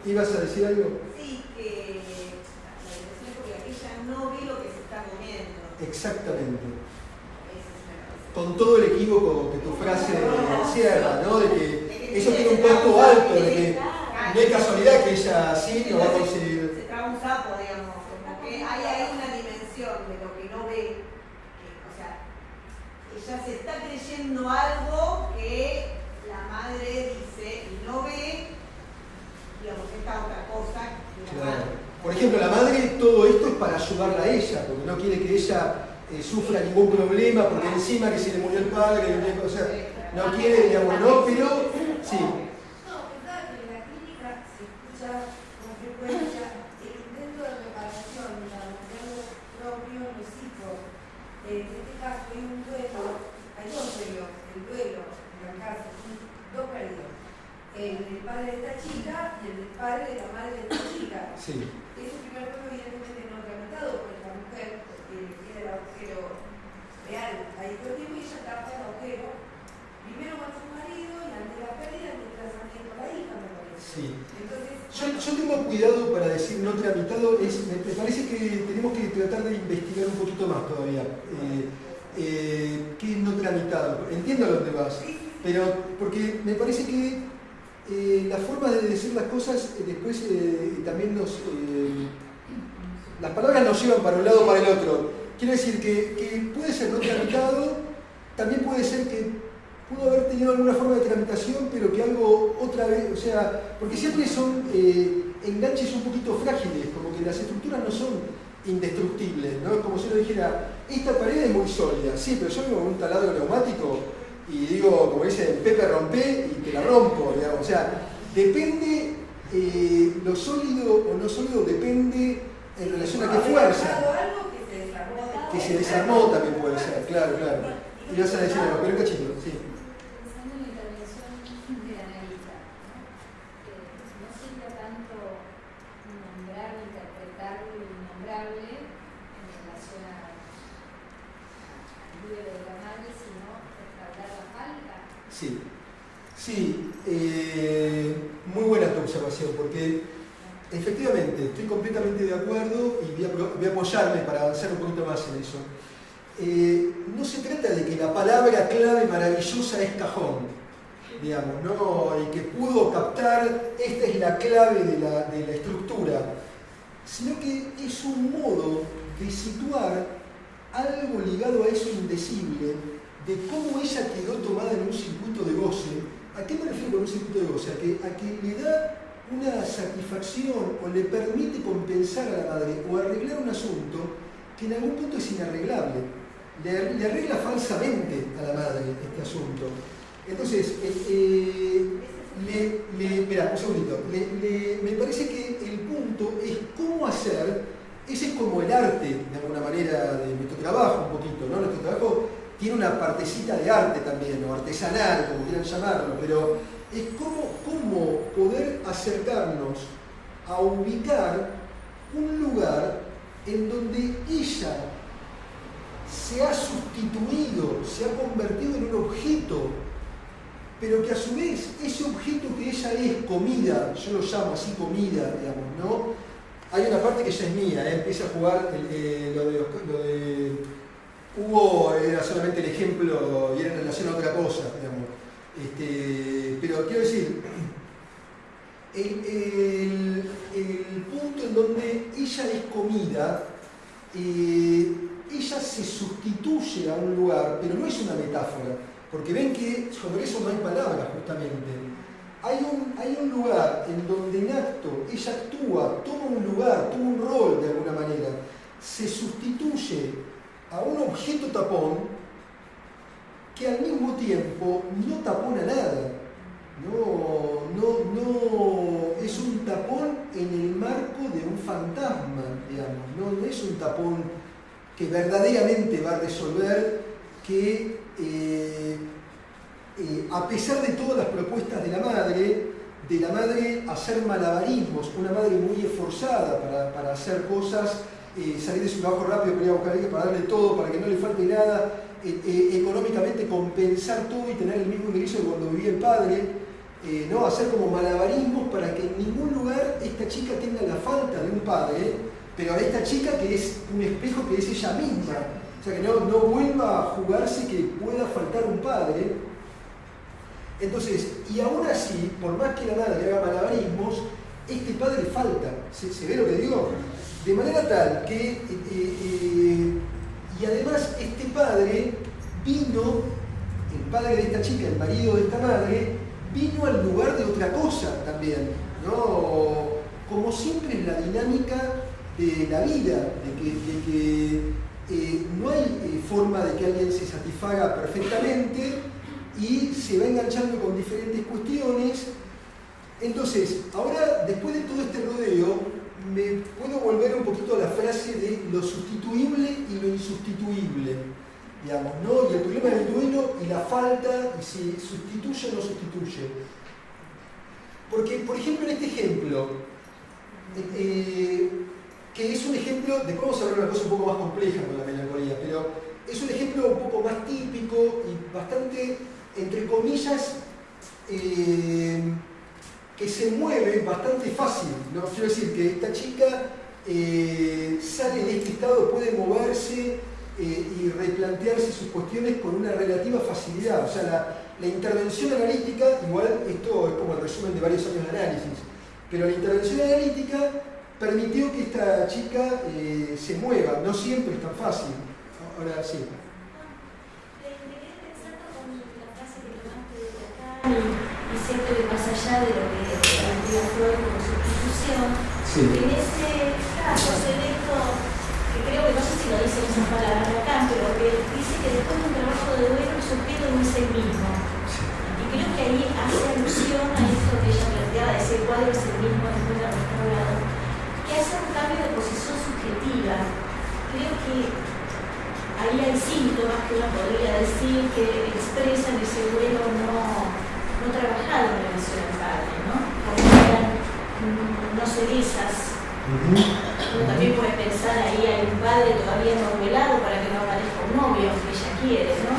A: ¿Ibas a decir algo?
E: Sí, que la impresión porque ella no ve lo que se está comiendo.
A: Exactamente. Con todo el equívoco que tu frase encierra, ¿no? De que eso tiene un costo alto, de que no hay casualidad que ella sí lo va a conseguir.
E: Se traga un sapo, digamos, como que hay ahí una dimensión de lo que no ve. O sea, ella se está creyendo algo que la madre dice y no ve, digamos, esta otra cosa que la madre.
A: Por ejemplo, la madre, todo esto es para ayudarla a ella, porque no quiere que ella sufra ningún problema, porque encima que se le murió el padre, o sea, no quiere, digamos, no, pero sí.
F: No, pensaba que en la clínica se escucha con frecuencia el intento de reparación de lo propio en los hijos. En este caso hay un duelo, hay dos duelos, el duelo, en el caso, dos perdidos. El del padre de esta chica y el del padre de la madre de esta chica.
A: Sí.
F: Ese primer duelo evidentemente no tramitado por la mujer, porque tiene el agujero real ahí todo el tiempo y ella tapa el agujero. Primero con su marido y ante la pérdida mientras también con la hija, me parece.
A: Sí.
F: Entonces,
A: Yo tengo cuidado para decir no tramitado, me parece que tenemos que tratar de investigar un poquito más todavía. ¿Qué es no tramitado? Entiendo a dónde vas, pero porque me parece que la forma de decir las cosas después también las palabras nos llevan para un lado o para el otro. Quiero decir que puede ser no tramitado, también puede ser que pudo haber tenido alguna forma de tramitación, pero que algo otra vez, o sea, porque siempre son enganches un poquito frágiles, como que las estructuras no son indestructibles, ¿no? Como si uno dijera, esta pared es muy sólida, sí, pero yo vengo con un taladro neumático y digo, como dicen, Pepe rompe y te la rompo, digamos. O sea, depende, lo sólido o no sólido depende en relación a qué fuerza.
F: algo que se desarmó.
A: Que se desarmó también puede ser, claro. Y vas a decir algo, pero un cachito, sí.
G: Pensando en la intervención de la analista, no sirve tanto nombrar, interpretar lo innombrable en relación al duelo de la madre, sino restaurar la falta.
A: Sí, muy buena tu observación, porque efectivamente estoy completamente de acuerdo y voy a apoyarme para avanzar un poquito más en eso. No se trata de que la palabra clave maravillosa es cajón, digamos, ¿no? Y que pudo captar, esta es la clave de la estructura, sino que es un modo de situar algo ligado a eso indecible, de cómo ella quedó tomada en un circuito de goce ¿A qué me refiero con un circuito de goce? A que le da una satisfacción o le permite compensar a la madre o arreglar un asunto que en algún punto es inarreglable. Le arregla falsamente a la madre este asunto. Entonces, espera, un segundito. Me parece que el punto es cómo hacer, ese es como el arte, de alguna manera, de nuestro trabajo un poquito, ¿no? Nuestro trabajo tiene una partecita de arte también, o artesanal, como quieran llamarlo, pero es cómo poder acercarnos a ubicar un lugar en donde ella se ha sustituido, se ha convertido en un objeto, pero que a su vez ese objeto que ella es comida, yo lo llamo así comida, digamos, ¿no? Hay una parte que ya es mía, empieza a jugar lo de Hugo, era solamente el ejemplo y era en relación a otra cosa, digamos. Pero quiero decir, el punto en donde ella es comida, ella se sustituye a un lugar, pero no es una metáfora, porque ven que sobre eso no hay palabras justamente. Hay un lugar en donde en acto ella actúa, toma un lugar, toma un rol de alguna manera, se sustituye a un objeto tapón que al mismo tiempo no tapona nada. No es un tapón en el marco de un fantasma, digamos, no es un tapón que verdaderamente va a resolver que a pesar de todas las propuestas de la madre hacer malabarismos, una madre muy esforzada para hacer cosas, salir de su trabajo rápido para ir a buscar a alguien, para darle todo, para que no le falte nada, económicamente compensar todo y tener el mismo ingreso que cuando vivía el padre, ¿no? Hacer como malabarismos para que en ningún lugar esta chica tenga la falta de un padre, pero a esta chica que es un espejo que es ella misma, o sea que no vuelva a jugarse que pueda faltar un padre. Entonces, y aún así, por más que la madre haga malabarismos, este padre falta, ¿se ve lo que digo? De manera tal que, y además este padre vino, el padre de esta chica, el marido de esta madre, vino al lugar de otra cosa también, ¿no? Como siempre es la dinámica de la vida, de que no hay forma de que alguien se satisfaga perfectamente y se va enganchando con diferentes cuestiones. Entonces, ahora, después de todo este rodeo, me puedo volver un poquito a la frase de lo sustituible y lo insustituible, digamos, ¿no? Y el problema del duelo y la falta, y si sustituye o no sustituye. Porque, por ejemplo, en este ejemplo, que es un ejemplo, después vamos a ver una cosa un poco más compleja con la melancolía, pero es un ejemplo un poco más típico y bastante, entre comillas, que se mueve bastante fácil, ¿no? Quiero decir que esta chica sale de este estado, puede moverse y replantearse sus cuestiones con una relativa facilidad. O sea, la intervención analítica, igual esto es como el resumen de varios años de análisis, pero la intervención analítica permitió que esta chica se mueva, no siempre es tan fácil. Ahora sí.
C: Y siempre más allá de lo que plantea Freud como sustitución, sí. En ese caso, en esto, que creo que no sé si lo dice en esas palabras de acá, pero que dice que después de un trabajo de duelo el sujeto no es el mismo. Y creo que ahí hace alusión a esto que ella planteaba, de ese cuadro es el mismo después de restaurado, que hace un cambio de posición subjetiva. Creo que ahí hay síntomas que uno podría decir que expresan ese duelo no trabajado en relación al padre, ¿no? Como eran no cerezas. Uno también puede pensar ahí, hay un padre todavía no revelado para que no aparezca un novio, que ella quiere, ¿no?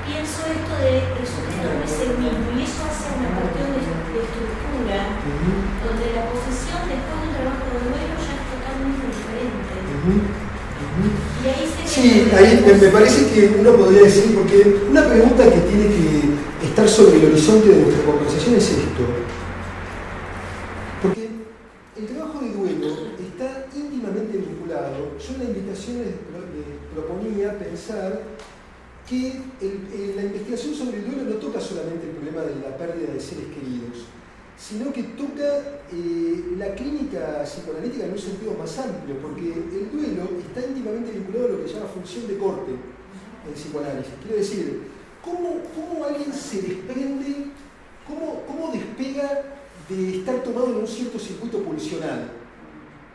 C: Pienso esto de que el sujeto no es el mismo, y eso hace una cuestión de estructura, donde la posesión después de un trabajo de duelo ya es totalmente diferente. Y ahí
A: sí, ahí me parece que uno podría decir, porque una pregunta que tiene que estar sobre el horizonte de nuestra conversación es esto. Porque el trabajo de duelo está íntimamente vinculado. Yo en la invitación les proponía pensar que la investigación sobre el duelo no toca solamente el problema de la pérdida de seres queridos, sino que toca la clínica psicoanalítica en un sentido más amplio, porque el duelo está íntimamente vinculado a lo que se llama función de corte en psicoanálisis. Quiero decir, ¿cómo alguien se desprende, cómo despega de estar tomado en un cierto circuito pulsional?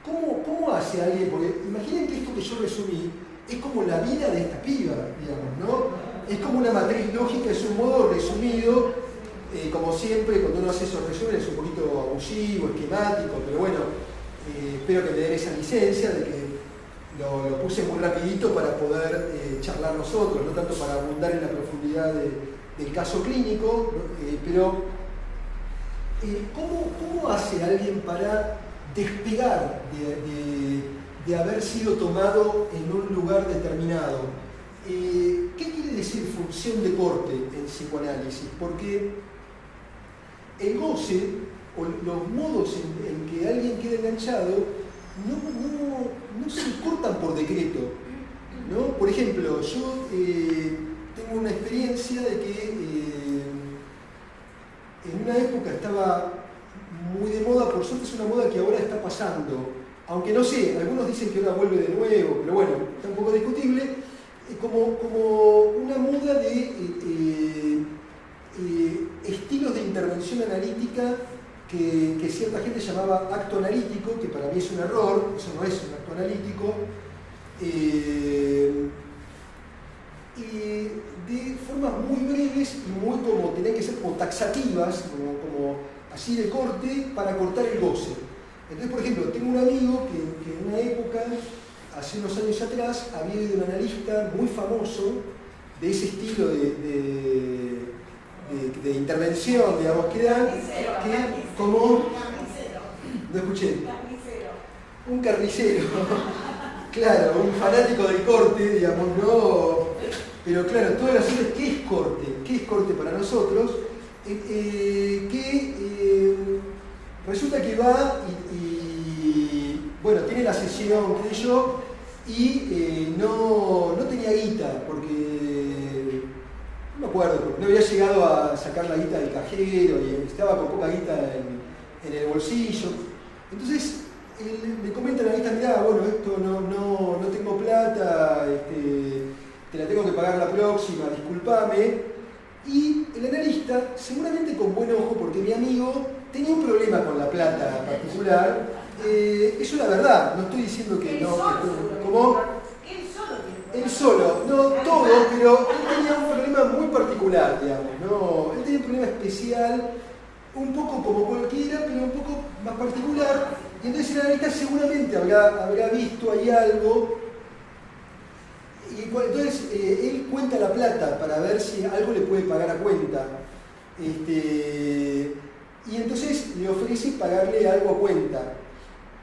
A: ¿Cómo hace alguien? Porque imaginen que esto que yo resumí es como la vida de esta piba, digamos, ¿no? Es como una matriz lógica, es un modo resumido, como siempre, cuando uno hace esos resúmenes es un poquito abusivo, esquemático, pero bueno, espero que me den esa licencia de que lo puse muy rapidito para poder charlar nosotros, no tanto para abundar en la profundidad del caso clínico, ¿no? Pero ¿cómo hace alguien para despegar de haber sido tomado en un lugar determinado? ¿Qué quiere decir función de corte en psicoanálisis? Porque el goce o los modos en que alguien queda enganchado no se cortan por decreto, ¿no? Por ejemplo, yo tengo una experiencia de que en una época estaba muy de moda, por suerte es una moda que ahora está pasando, aunque no sé, algunos dicen que ahora vuelve de nuevo, pero bueno, está un poco discutible, como una moda de estilos de intervención analítica que cierta gente llamaba acto analítico, que para mí es un error, eso no es un acto analítico, y de formas muy breves y muy como, tenían que ser como taxativas, como así de corte, para cortar el goce. Entonces, por ejemplo, tengo un amigo que en una época, hace unos años atrás, había ido un analista muy famoso de ese estilo de intervención, digamos, que dan, como... No escuché. Un carnicero. Claro, un fanático del corte, digamos, no... Pero claro, todas las horas, ¿qué es corte? ¿Qué es corte para nosotros? Resulta que va y bueno, tiene la sesión, qué sé yo, y no tenía guita, porque no me acuerdo, porque no había llegado a sacar la guita del cajero y estaba con poca guita en el bolsillo. Entonces me comenta la analista, mirá, bueno, esto no tengo plata, te la tengo que pagar la próxima, discúlpame. Y el analista, seguramente con buen ojo, porque mi amigo tenía un problema con la plata particular, eso es la verdad, no estoy diciendo que no. ¿Cómo? Él solo, no todo, pero él tenía un problema muy particular, digamos, ¿no? Él tenía un problema especial, un poco como cualquiera, pero un poco más particular, y entonces el analista seguramente habrá visto ahí algo. Y entonces él cuenta la plata para ver si algo le puede pagar a cuenta. Y entonces le ofrece pagarle algo a cuenta.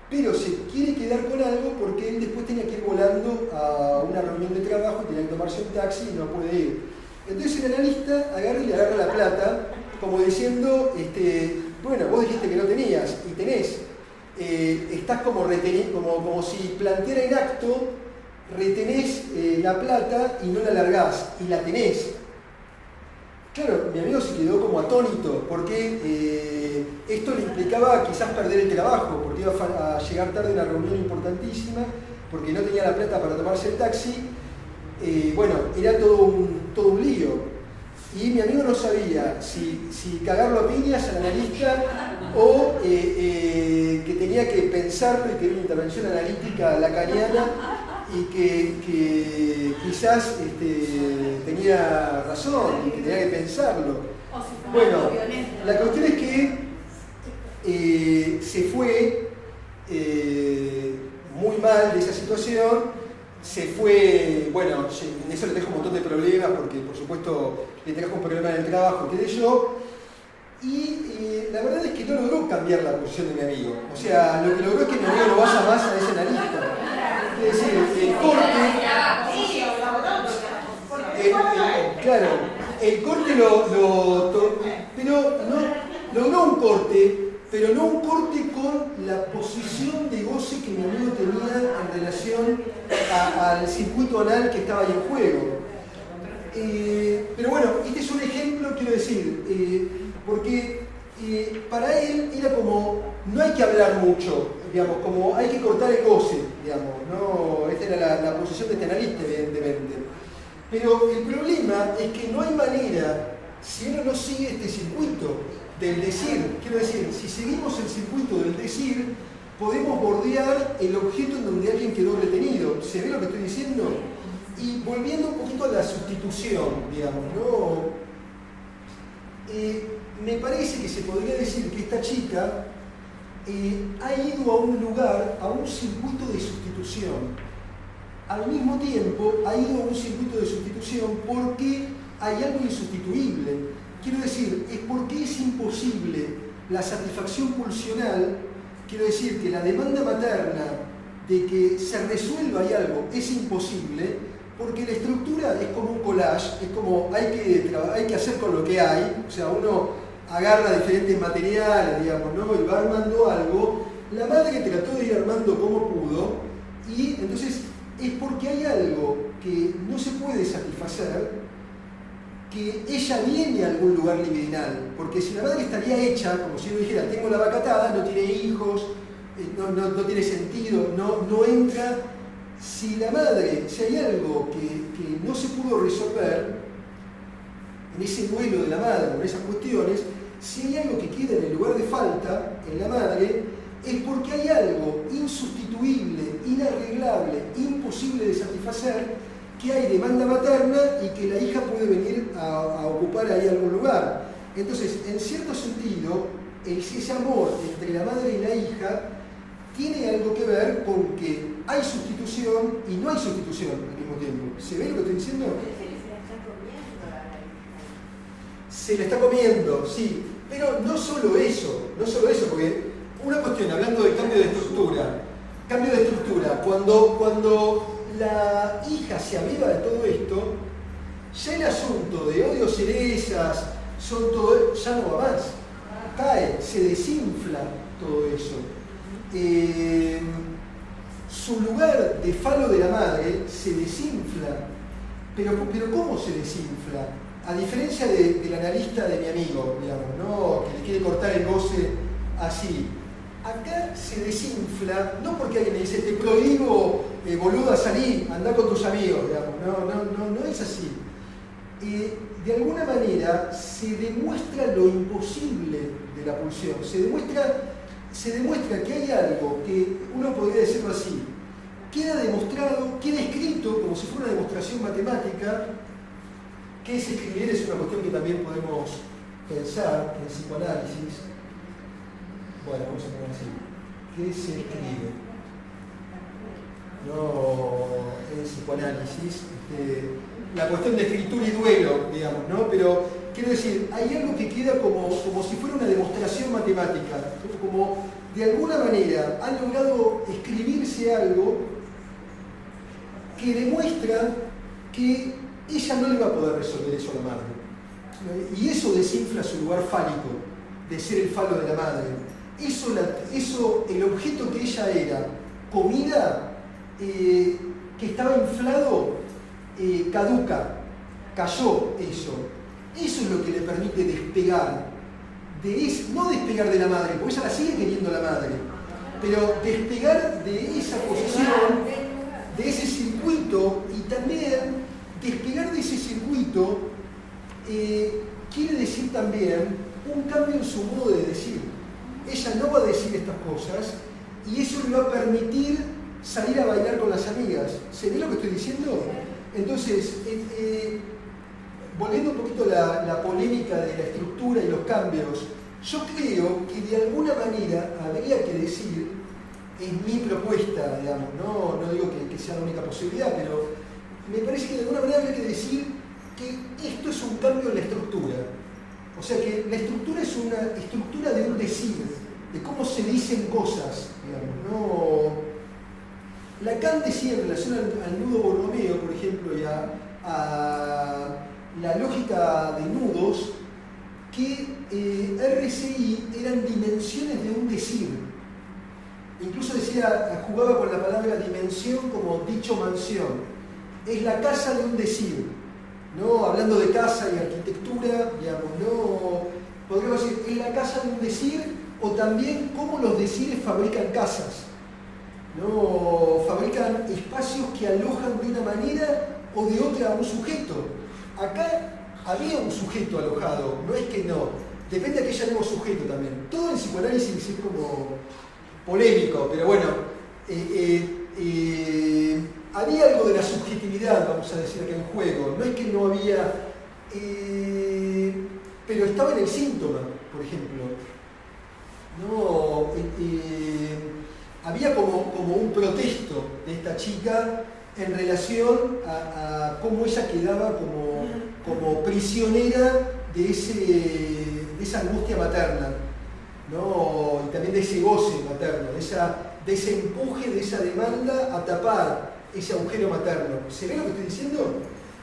A: Pero se quiere quedar con algo porque él después tenía que ir volando a una reunión de trabajo y tenía que tomarse un taxi y no puede ir. Entonces el analista agarra y le agarra la plata, como diciendo, bueno, vos dijiste que no tenías y tenés. Estás como retenido, como si planteara en acto. Retenés la plata y no la largás, y la tenés. Claro, mi amigo se quedó como atónito, porque esto le implicaba quizás perder el trabajo, porque iba a llegar tarde a una reunión importantísima, porque no tenía la plata para tomarse el taxi. Bueno, era todo un lío. Y mi amigo no sabía si cagarlo a piñas al analista o que tenía que pensarlo y que era una intervención analítica lacaniana y que quizás tenía razón y que tenía que pensarlo. Bueno, la cuestión es que se fue muy mal de esa situación, se fue, bueno, eso le trajo un montón de problemas porque por supuesto le trajo un problema en el trabajo, qué sé yo, y la verdad es que no logró cambiar la posición de mi amigo. O sea, lo que logró es que mi amigo no vaya más a ese analista. Es decir, el corte, claro, el corte pero no logró un corte, pero no un corte con la posición de goce que mi amigo tenía en relación al circuito anal que estaba ahí en juego. Pero bueno, este es un ejemplo, quiero decir, porque para él era como, no hay que hablar mucho, digamos, como hay que cortar el goce, digamos, ¿no? Esta era la posición de este analista, evidentemente. Pero el problema es que no hay manera, si uno no sigue este circuito del decir, quiero decir, si seguimos el circuito del decir, podemos bordear el objeto en donde alguien quedó retenido. ¿Se ve lo que estoy diciendo? Y volviendo un poquito a la sustitución, digamos, ¿no? Me parece que se podría decir que esta chica ha ido a un lugar, a un circuito de sustitución. Al mismo tiempo, ha ido a un circuito de sustitución porque hay algo insustituible. Quiero decir, es porque es imposible la satisfacción pulsional, quiero decir que la demanda materna de que se resuelva ahí algo es imposible, porque la estructura es como un collage, es como hay que hacer con lo que hay, o sea, uno agarra diferentes materiales, digamos, ¿no? Y va armando algo. La madre trató de ir armando como pudo, y entonces es porque hay algo que no se puede satisfacer, que ella viene a algún lugar libidinal, porque si la madre estaría hecha, como si yo dijera, tengo la vaca atada, no tiene hijos, no tiene sentido, no entra. Si la madre, si hay algo que no se pudo resolver en ese duelo de la madre, en esas cuestiones, si hay algo que queda en el lugar de falta, en la madre, es porque hay algo insustituible, inarreglable, imposible de satisfacer, que hay demanda materna y que la hija puede venir a ocupar ahí algún lugar. Entonces, en cierto sentido, ese amor entre la madre y la hija tiene algo que ver con que hay sustitución y no hay sustitución al mismo tiempo. ¿Se ve lo que estoy diciendo? Se le está comiendo, sí. Pero no solo eso, porque una cuestión, hablando de cambio de estructura, cuando la hija se aviva de todo esto, ya el asunto de odio, cerezas, ya no va más. Cae, se desinfla todo eso. Su lugar de falo de la madre se desinfla. Pero ¿cómo se desinfla? A diferencia del analista de mi amigo, digamos, ¿no? Que le quiere cortar el goce así. Acá se desinfla, no porque alguien me dice, te prohíbo, boluda, salí, andá con tus amigos, digamos. No es así. De alguna manera se demuestra lo imposible de la pulsión, se demuestra que hay algo que, uno podría decirlo así, queda demostrado, queda escrito como si fuera una demostración matemática. ¿Qué es escribir? Es una cuestión que también podemos pensar en psicoanálisis. Bueno, vamos a poner así. ¿Qué se escribe? No en psicoanálisis. La cuestión de escritura y duelo, digamos, ¿no? Pero quiero decir, hay algo que queda como si fuera una demostración matemática. Como de alguna manera han logrado escribirse algo que demuestra que ella no le va a poder resolver eso a la madre. Y eso desinfla su lugar fálico, de ser el falo de la madre. Eso, el objeto que ella era, comida, que estaba inflado, caduca, cayó eso. Eso es lo que le permite despegar. No despegar de la madre, porque ella la sigue queriendo la madre, pero despegar de esa posición, de ese circuito, y también despegar de ese circuito quiere decir también un cambio en su modo de decir. Ella no va a decir estas cosas y eso le va a permitir salir a bailar con las amigas. ¿Se ve lo que estoy diciendo? Entonces, volviendo un poquito a la polémica de la estructura y los cambios, yo creo que de alguna manera habría que decir, en mi propuesta, digamos, no digo que sea la única posibilidad, pero me parece que de alguna manera habría que decir que esto es un cambio en la estructura. O sea que la estructura es una estructura de un decir, de cómo se dicen cosas, digamos, ¿no? Lacan decía en relación al nudo Borromeo, por ejemplo, y a la lógica de nudos, que RCI eran dimensiones de un decir. Incluso jugaba con la palabra dimensión como dicho mansión. Es la casa de un decir. ¿no? Hablando de casa y arquitectura, digamos, ¿no? Podríamos decir, ¿es la casa de un decir o también cómo los decires fabrican casas? ¿No? Fabrican espacios que alojan de una manera o de otra a un sujeto. Acá había un sujeto alojado, no es que no. Depende a qué llamemos sujeto también. Todo en psicoanálisis es como polémico, pero bueno, había algo de la subjetividad, vamos a decir, acá en juego. No es que no había, pero estaba en el síntoma, por ejemplo. No, había como un protesto de esta chica en relación a cómo ella quedaba como prisionera de esa angustia materna, ¿no? Y también de ese goce materno, de ese empuje, de esa demanda a tapar ese agujero materno. ¿Se ve lo que estoy diciendo?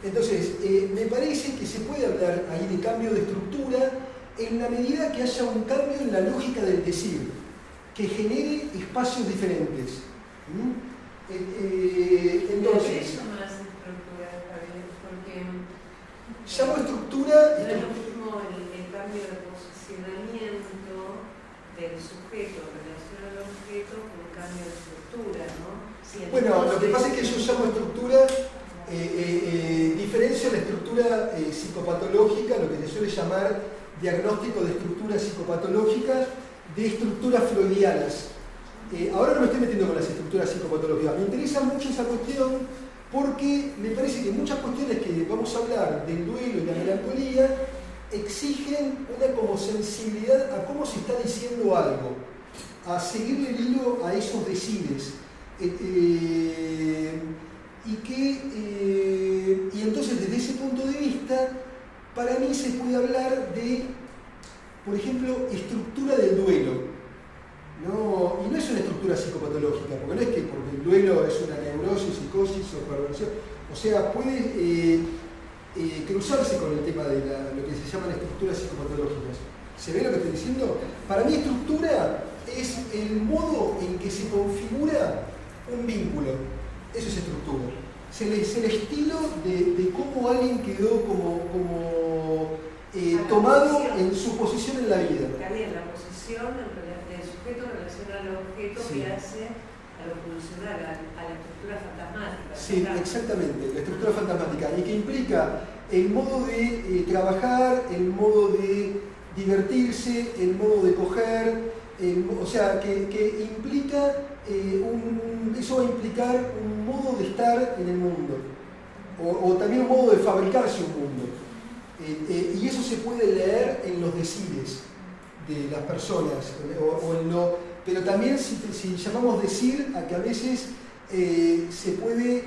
A: Entonces, me parece que se puede hablar ahí de cambio de estructura en la medida que haya un cambio en la lógica del decir, que genere espacios diferentes. Entonces,
D: eso no es estructura, Javier, porque
A: llamo estructura.
D: no es lo mismo el cambio de posicionamiento del sujeto en relación al objeto que un cambio de estructura, ¿no? Si
A: Bueno, lo que pasa es que yo llamo estructura, diferencio la estructura psicopatológica, lo que se suele llamar diagnóstico de estructuras psicopatológicas, de estructuras freudianas. Ahora no me estoy metiendo con las estructuras psicopatológicas, me interesa mucho esa cuestión porque me parece que muchas cuestiones que vamos a hablar del duelo y la melancolía exigen una como sensibilidad a cómo se está diciendo algo, a seguirle el hilo a esos decires. Y entonces desde ese punto de vista, para mí se puede hablar de, por ejemplo, estructura del duelo. No, y no es una estructura psicopatológica, porque no es que porque el duelo es una neurosis, psicosis o perversión, o sea, puede cruzarse con el tema de lo que se llaman estructuras psicopatológicas. ¿Se ve lo que estoy diciendo? Para mí estructura es el modo en que se configura un vínculo. Eso es estructura. Es el estilo de cómo alguien quedó como tomado en su posición en la vida.
D: También la posición del sujeto en relación al objeto que hace a lo funcional, a la estructura fantasmática.
A: Sí, exactamente, la estructura fantasmática, y que implica el modo de trabajar, el modo de divertirse, el modo de coger, o sea, que implica, eso va a implicar un modo de estar en el mundo, o también un modo de fabricarse un mundo. Y eso se puede leer en los decires de las personas, pero también si llamamos decir a que a veces se puede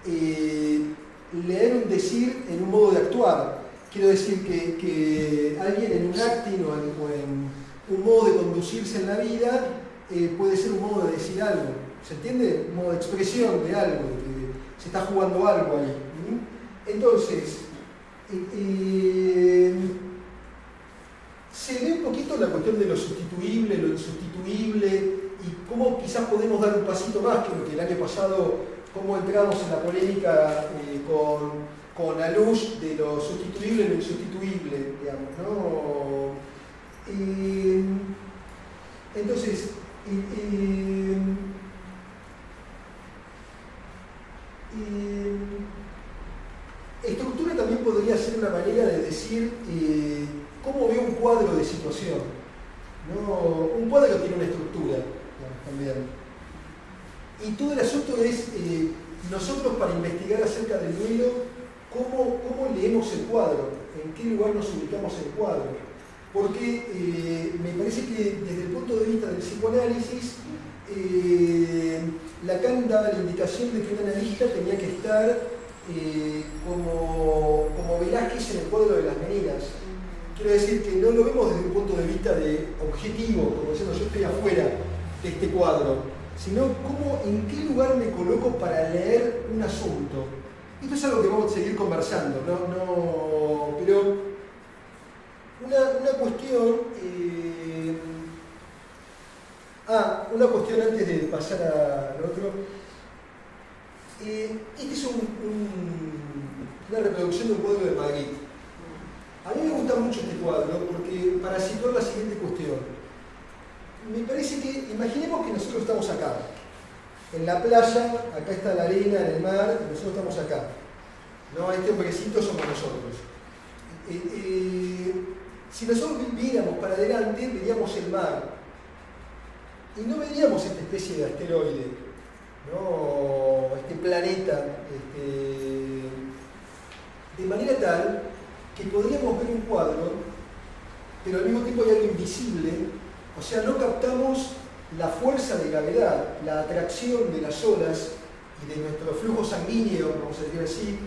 A: leer un decir en un modo de actuar. Quiero decir que alguien en un acting o en un modo de conducirse en la vida puede ser un modo de decir algo. ¿Se entiende? Un modo de expresión de algo, de que se está jugando algo ahí. Entonces, se ve un poquito la cuestión de lo sustituible, lo insustituible, y cómo quizás podemos dar un pasito más que lo que el año pasado, cómo entramos en la polémica con la luz de lo sustituible y lo insustituible, digamos, ¿no? Entonces, estructura también podría ser una manera de decir cómo veo un cuadro de situación, ¿no? Un cuadro tiene una estructura, digamos, también. Y todo el asunto es, nosotros para investigar acerca del duelo, ¿cómo leemos el cuadro? ¿En qué lugar nos ubicamos el cuadro? Porque me parece que desde el punto de vista del psicoanálisis, Lacan daba la indicación de que un analista tenía que estar como Velázquez en el cuadro de las meninas. Quiero decir que no lo vemos desde un punto de vista de objetivo, como diciendo yo estoy afuera de este cuadro, sino en qué lugar me coloco para leer un asunto. Esto es algo que vamos a seguir conversando, pero una cuestión, una cuestión antes de pasar al otro. Este es una reproducción de un cuadro de Magritte. A mí me gusta mucho este cuadro porque, para situar la siguiente cuestión, me parece que, imaginemos que nosotros estamos acá, en la playa, acá está la arena, en el mar, y nosotros estamos acá. ¿No? Este hombrecito somos nosotros. Si nosotros viéramos para adelante, veríamos el mar. Y no veríamos esta especie de asteroide, ¿no? Este planeta, de manera tal que podríamos ver un cuadro, pero al mismo tiempo hay algo invisible, o sea, no captamos la fuerza de gravedad, la atracción de las olas y de nuestro flujo sanguíneo, vamos a decir así,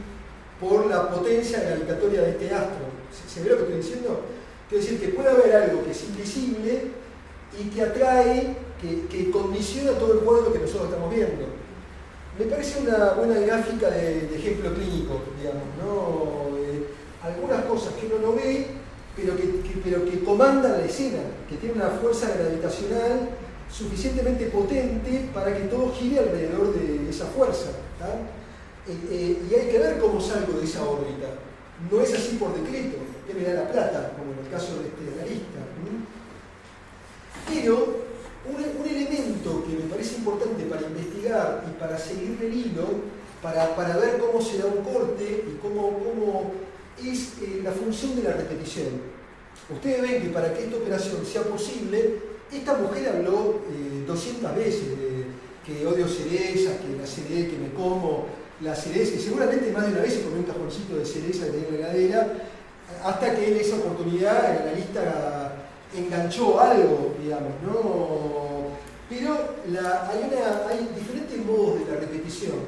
A: por la potencia gravitatoria de este astro. ¿Se ve lo que estoy diciendo? Quiero decir que puede haber algo que es invisible y que atrae, que condiciona todo el cuadro que nosotros estamos viendo. Me parece una buena gráfica de ejemplo clínico, digamos, ¿no? Algunas cosas que uno no ve, pero que comandan la escena, que tienen una fuerza gravitacional suficientemente potente para que todo gire alrededor de esa fuerza. Y hay que ver cómo salgo de esa órbita. No es así por decreto, que me da la plata, como en el caso de este analista. Pero un elemento que me parece importante para investigar y para seguir el hilo, para ver cómo se da un corte y cómo es la función de la repetición. Ustedes ven que para que esta operación sea posible, esta mujer habló 200 veces de que odio cerezas, que la cereza, que me como la cereza, y seguramente más de una vez se comió un cajoncito de cereza que tenía en la heladera, hasta que en esa oportunidad el analista enganchó algo, digamos, ¿no? Pero hay diferentes modos de la repetición,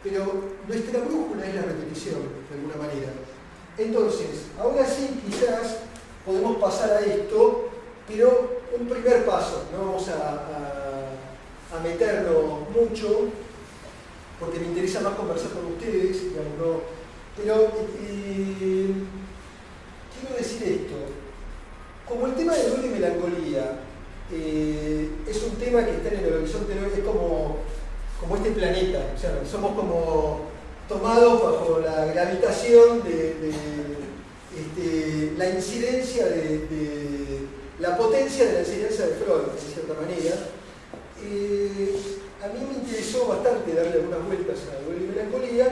A: pero nuestra brújula es la repetición, de alguna manera. Entonces, ahora sí, quizás podemos pasar a esto, pero un primer paso, no vamos a meternos mucho, porque me interesa más conversar con ustedes, digamos, ¿no? Pero quiero decir esto. Como el tema de duelo y melancolía es un tema que está en el horizonte, es como este planeta, o sea, somos como tomados bajo la gravitación de la incidencia de la potencia de la enseñanza de Freud, de cierta manera. A mí me interesó bastante darle algunas vueltas a duelo y melancolía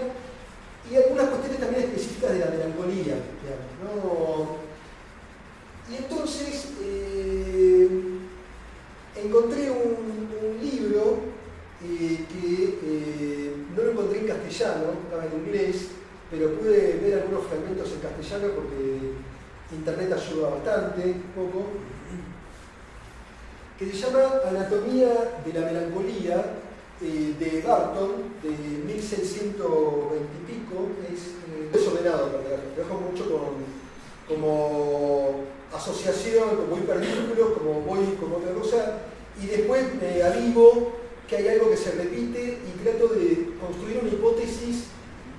A: y algunas cuestiones también específicas de la melancolía, digamos, ¿no? Y entonces encontré un libro que no lo encontré en castellano, estaba en inglés, pero pude ver algunos fragmentos en castellano porque internet ayuda bastante, un poco, que se llama Anatomía de la Melancolía, de Barton, de 1620 y pico. Es desordenado, lo dejo mucho como asociación, como hipervínculo, como voy como otra cosa, y después me avivo que hay algo que se repite y trato de construir una hipótesis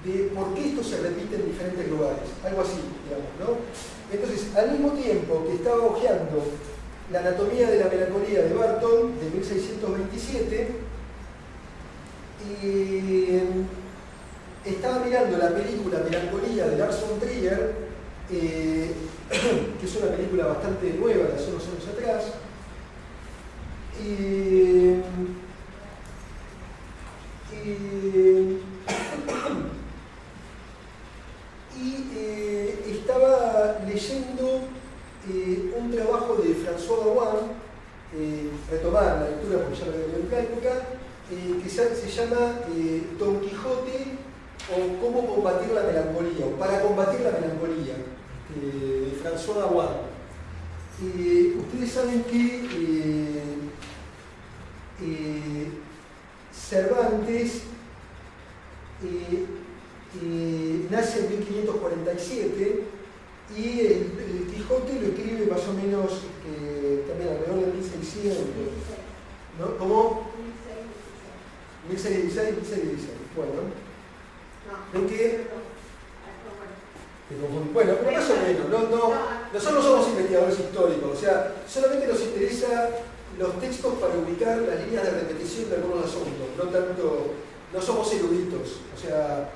A: de por qué esto se repite en diferentes lugares, algo así, digamos, ¿no? Entonces, al mismo tiempo que estaba hojeando la anatomía de la melancolía de Barton, de 1627, estaba mirando la película Melancolía de Lars von Trier, que es una película bastante nueva, de hace unos años atrás, estaba leyendo un trabajo de François Dawan, retomar la lectura porque ya lo había leído en la época, que se llama Don Quijote o Cómo combatir la melancolía, o Para combatir la melancolía, de François Dawan. Ustedes saben que Cervantes nace en 1547 y el Quijote lo escribe más o menos también alrededor de 1600, ¿no? ¿Cómo? 1616, 1616. Bueno, ¿ven qué? Bueno, pero más o menos, nosotros no somos investigadores históricos, o sea, solamente nos interesa los textos para ubicar las líneas de repetición de algunos asuntos, no somos eruditos. sea,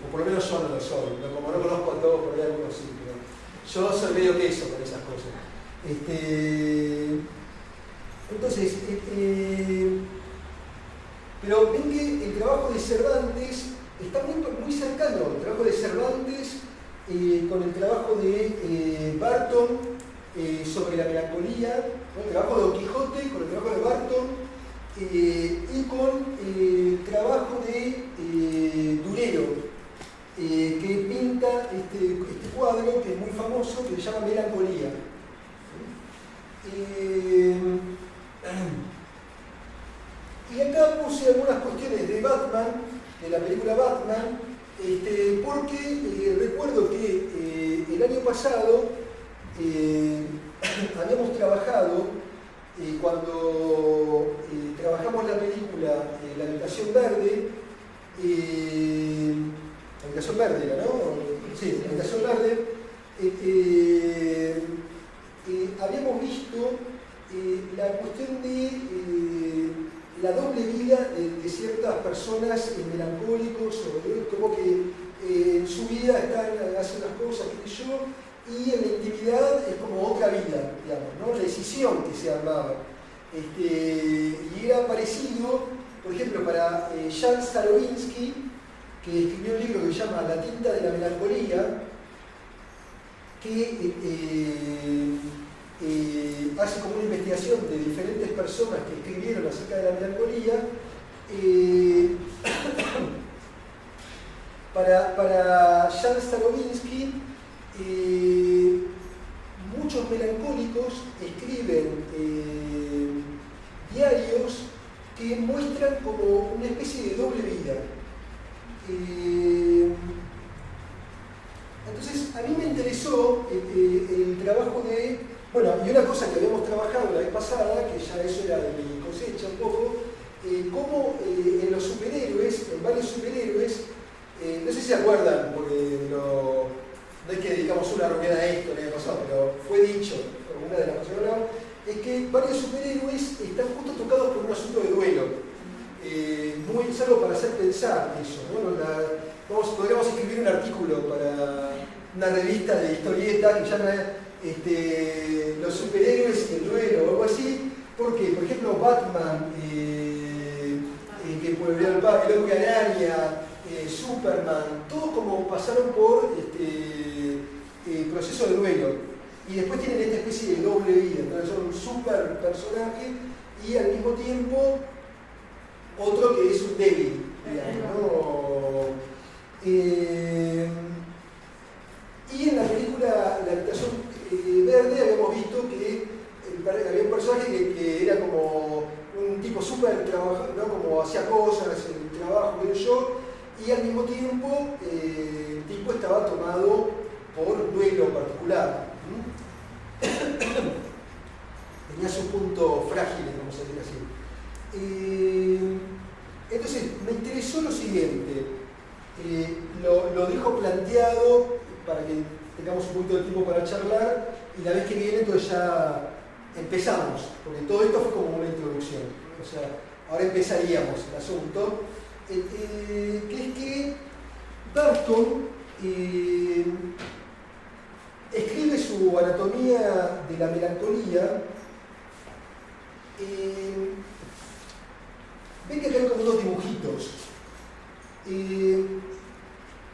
A: o por lo menos yo no lo soy, ¿no? Como no conozco a todos, por ahí algunos sí, pero yo soy medio queso con esas cosas. Entonces, pero ven que el trabajo de Cervantes está muy cercano, el trabajo de Cervantes con el trabajo de Barton sobre la melancolía, ¿no? El trabajo de Don Quijote con el trabajo de Barton y con el trabajo de Durero, que pinta este cuadro que es muy famoso, que se llama Melancolía. Y acá puse algunas cuestiones de Batman, de la película Batman, porque recuerdo que el año pasado habíamos trabajado, cuando trabajamos la película La Habitación Verde, La Habitación Verde era, ¿no? Sí, La Habitación Verde, habíamos visto la cuestión de la doble vida de ciertas personas melancólicos, como que en su vida hacen las cosas, qué sé yo, y en la intimidad es como otra vida, digamos, ¿no? La decisión que se armaba. Y era parecido, por ejemplo, para Jan Stalovinsky, que escribió un libro que se llama La tinta de la melancolía, que hace como una investigación de diferentes personas que escribieron acerca de la melancolía. Para Jan Stalovinsky, muchos melancólicos escriben diarios que muestran como una especie de doble vida. Entonces, a mí me interesó el trabajo de... Bueno, y una cosa que habíamos trabajado la vez pasada, que ya eso era de mi cosecha un poco, cómo en los superhéroes, en varios superhéroes, no sé si se acuerdan, porque no es que dedicamos una reunión a esto, el año pasado, pero fue dicho, una de las cosas que hablaba, es que varios superhéroes están justo tocados por un asunto de duelo. Es algo para hacer pensar eso, ¿no? Podríamos escribir un artículo para una revista de historieta que llama los superhéroes y el duelo o algo así, porque, por ejemplo, Batman, que puede el Loco y Araña, Superman, todos como pasaron por proceso de duelo y después tienen esta especie de doble vida, entonces son un super personaje y al mismo tiempo otro que es un débil, digamos, ¿no? Y en la película La Habitación Verde habíamos visto que había un personaje que era como un tipo súper trabajador, ¿no? Como hacía cosas, el trabajo, creo yo, y al mismo tiempo el tipo estaba tomado por un duelo particular. Tenía su punto frágil, vamos a decir así. Entonces, me interesó lo siguiente, lo dejo planteado para que tengamos un poquito de tiempo para charlar y la vez que viene entonces ya empezamos, porque todo esto fue como una introducción, o sea, ahora empezaríamos el asunto, que es que Barton escribe su anatomía de la melancolía. Ven que acá hay como dos dibujitos.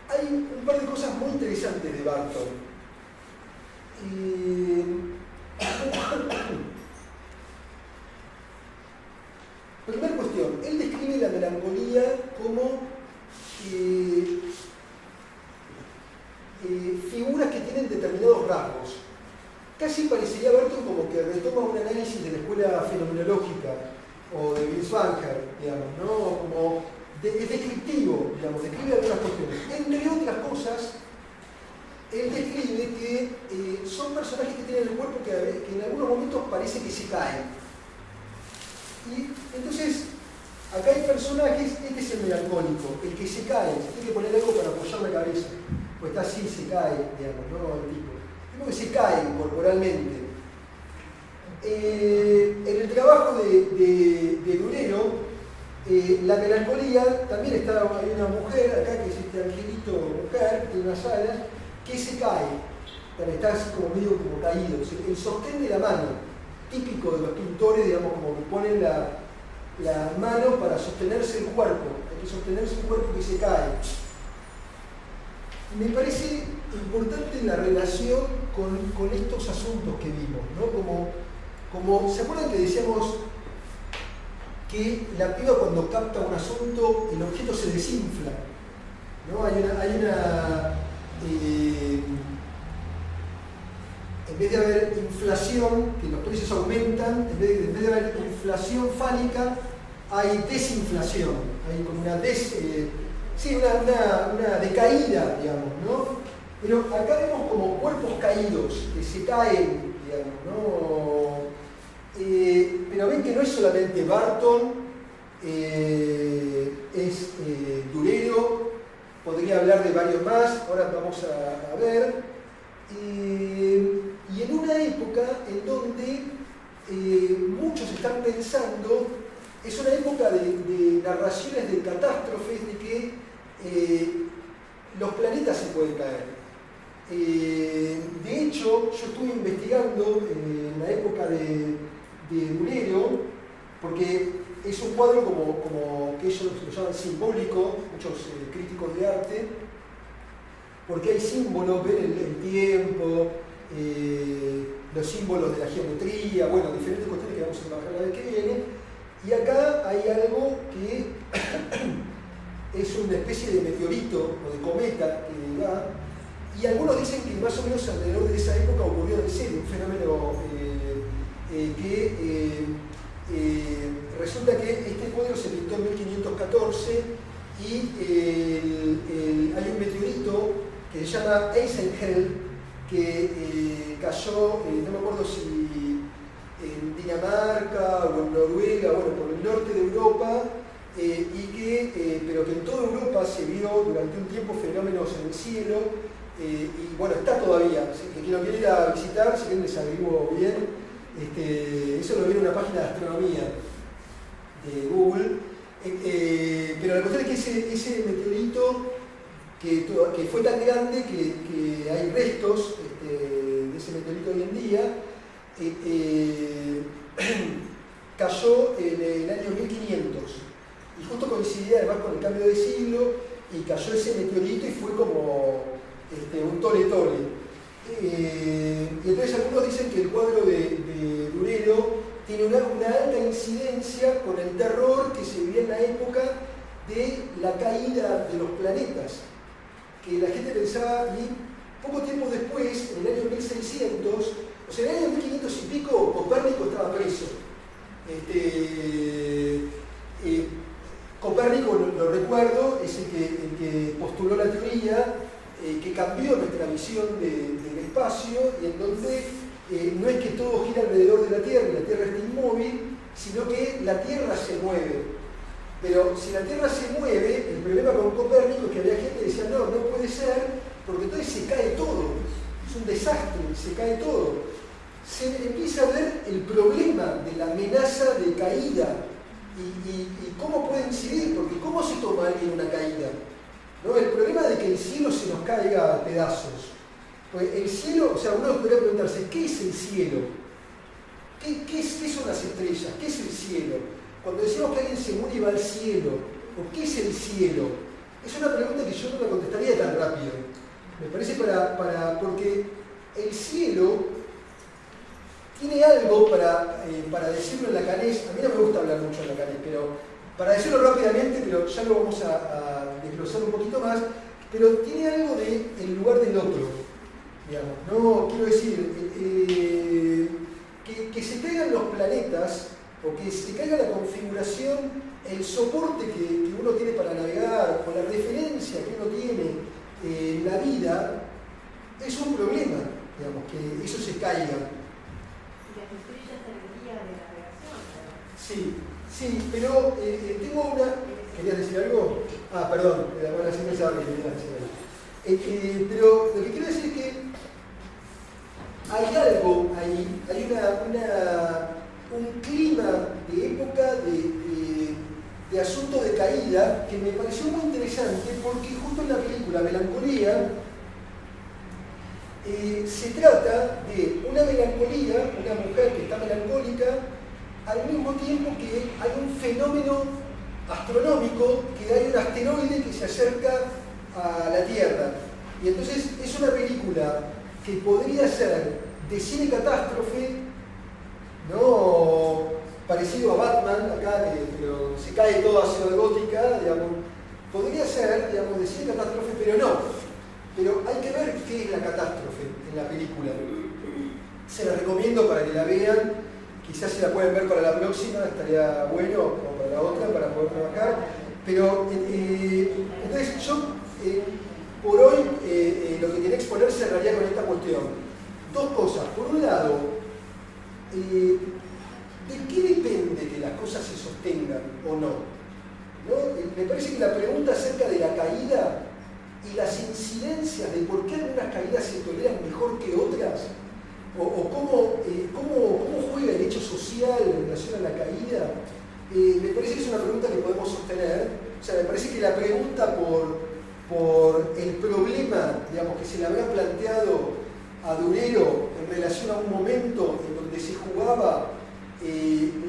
A: Hay un par de cosas muy interesantes de Barton. Primera cuestión, él describe la melancolía como figuras que tienen determinados rasgos. Casi parecería Barton como que retoma un análisis de la escuela fenomenológica o de Binswanger, digamos, ¿no? Como es descriptivo, digamos, describe algunas cuestiones. Entre otras cosas, él describe que son personajes que tienen el cuerpo que en algunos momentos parece que se caen. Y entonces, acá hay personajes, este es el melancólico, el que se cae, se tiene que poner algo para apoyar la cabeza, pues está así, se cae, digamos, ¿no? El tipo. Como que se cae corporalmente. En el trabajo de Durero, La melancolía, también hay una mujer acá que es este angelito mujer, tiene unas alas, que se cae, está así como medio como caído, el sostén de la mano, típico de los pintores, digamos, como que ponen la mano para sostenerse el cuerpo, hay que sostenerse un cuerpo que se cae. Me parece importante la relación con estos asuntos que vimos, ¿no? Como ¿se acuerdan que decíamos que la piba cuando capta un asunto, el objeto se desinfla, ¿no? Hay una en vez de haber inflación, que los precios aumentan, en vez de haber inflación fálica, hay desinflación, hay como una decaída, digamos, ¿no? Pero acá vemos como cuerpos caídos, que se caen, digamos, ¿no? Pero ven que no es solamente Barton, es Durero, podría hablar de varios más, ahora vamos a ver. Y en una época en donde muchos están pensando, es una época de narraciones de catástrofes, de que los planetas se pueden caer. De hecho, yo estuve investigando en la época de Durero, porque es un cuadro como que ellos lo llaman simbólico, muchos críticos de arte, porque hay símbolos, ven el tiempo, los símbolos de la geometría, bueno, diferentes cuestiones que vamos a trabajar la vez que viene, y acá hay algo que es una especie de meteorito o de cometa que va, y algunos dicen que más o menos alrededor de esa época ocurrió en serio un fenómeno resulta que este cuadro se pintó en 1514 y hay un meteorito que se llama Eisenhell que cayó, no me acuerdo si en Dinamarca o en Noruega, bueno, por el norte de Europa, pero que en toda Europa se vio durante un tiempo fenómenos en el cielo, y bueno, está todavía, que lo quiera ir a visitar, si quieren les averiguo bien. Eso lo vi en una página de astronomía de Google, pero la cuestión es que ese meteorito que fue tan grande que hay restos de ese meteorito hoy en día, cayó en el año 1500 y justo coincidía además con el cambio de siglo y cayó ese meteorito y fue como un tole-tole. Y entonces algunos dicen que el cuadro de Durero tiene una alta incidencia con el terror que se vivía en la época de la caída de los planetas, que la gente pensaba, y poco tiempo después, en el año 1600, o sea, en el año 1500 y pico, Copérnico estaba preso. Copérnico, lo recuerdo, es el que postuló la teoría que cambió nuestra visión del espacio y en donde no es que todo gira alrededor de la Tierra y la Tierra está inmóvil, sino que la Tierra se mueve. Pero si la Tierra se mueve, el problema con Copérnico es que había gente que decía no puede ser, porque entonces se cae todo, es un desastre, se cae todo. Se empieza a ver el problema de la amenaza de caída y cómo puede incidir, porque ¿cómo se toma alguien una caída? ¿No? El problema de que el cielo se nos caiga a pedazos. Pues el cielo, o sea, uno podría preguntarse, ¿qué es el cielo? ¿Qué son las estrellas? ¿Qué es el cielo? Cuando decimos que alguien se muere y va al cielo, ¿o qué es el cielo? Es una pregunta que yo no la contestaría tan rápido. Me parece porque el cielo tiene algo para decirlo en lacanés. A mí no me gusta hablar mucho en lacanés, pero para decirlo rápidamente, pero ya lo vamos a desglosar un poquito más, pero tiene algo del lugar del otro, digamos. No quiero decir que se caigan los planetas o que se caiga la configuración, el soporte que uno tiene para navegar o la referencia que uno tiene en la vida, es un problema, digamos, que eso se caiga.
C: Y las estrellas en el día de navegación, ¿no?
A: Sí, pero tengo una... ¿Querías decir algo? Ah, perdón, bueno, así pensaba que quería decir algo. Pero lo que quiero decir es que hay algo ahí, hay un clima de época de de asunto de caída que me pareció muy interesante porque justo en la película Melancolía se trata de una melancolía, una mujer que está melancólica, al mismo tiempo que hay un fenómeno astronómico, que hay un asteroide que se acerca a la Tierra. Y entonces es una película que podría ser de cine catástrofe, no parecido a Batman, acá pero se cae todo a Ciudad Gótica, digamos, podría ser, digamos, de cine catástrofe, pero no. Pero hay que ver qué es la catástrofe en la película. Se la recomiendo para que la vean, quizás si la pueden ver para la próxima, estaría bueno, o para la otra, para poder trabajar. Pero, entonces yo, por hoy, lo que quería exponer cerraría con esta cuestión. Dos cosas. Por un lado, ¿de qué depende que las cosas se sostengan o no? Me parece que la pregunta acerca de la caída y las incidencias de por qué algunas caídas se toleran mejor que otras, o cómo juega el hecho social en relación a la caída, me parece que es una pregunta que podemos sostener. O sea, me parece que la pregunta por el problema, digamos, que se le había planteado a Durero en relación a un momento en donde se jugaba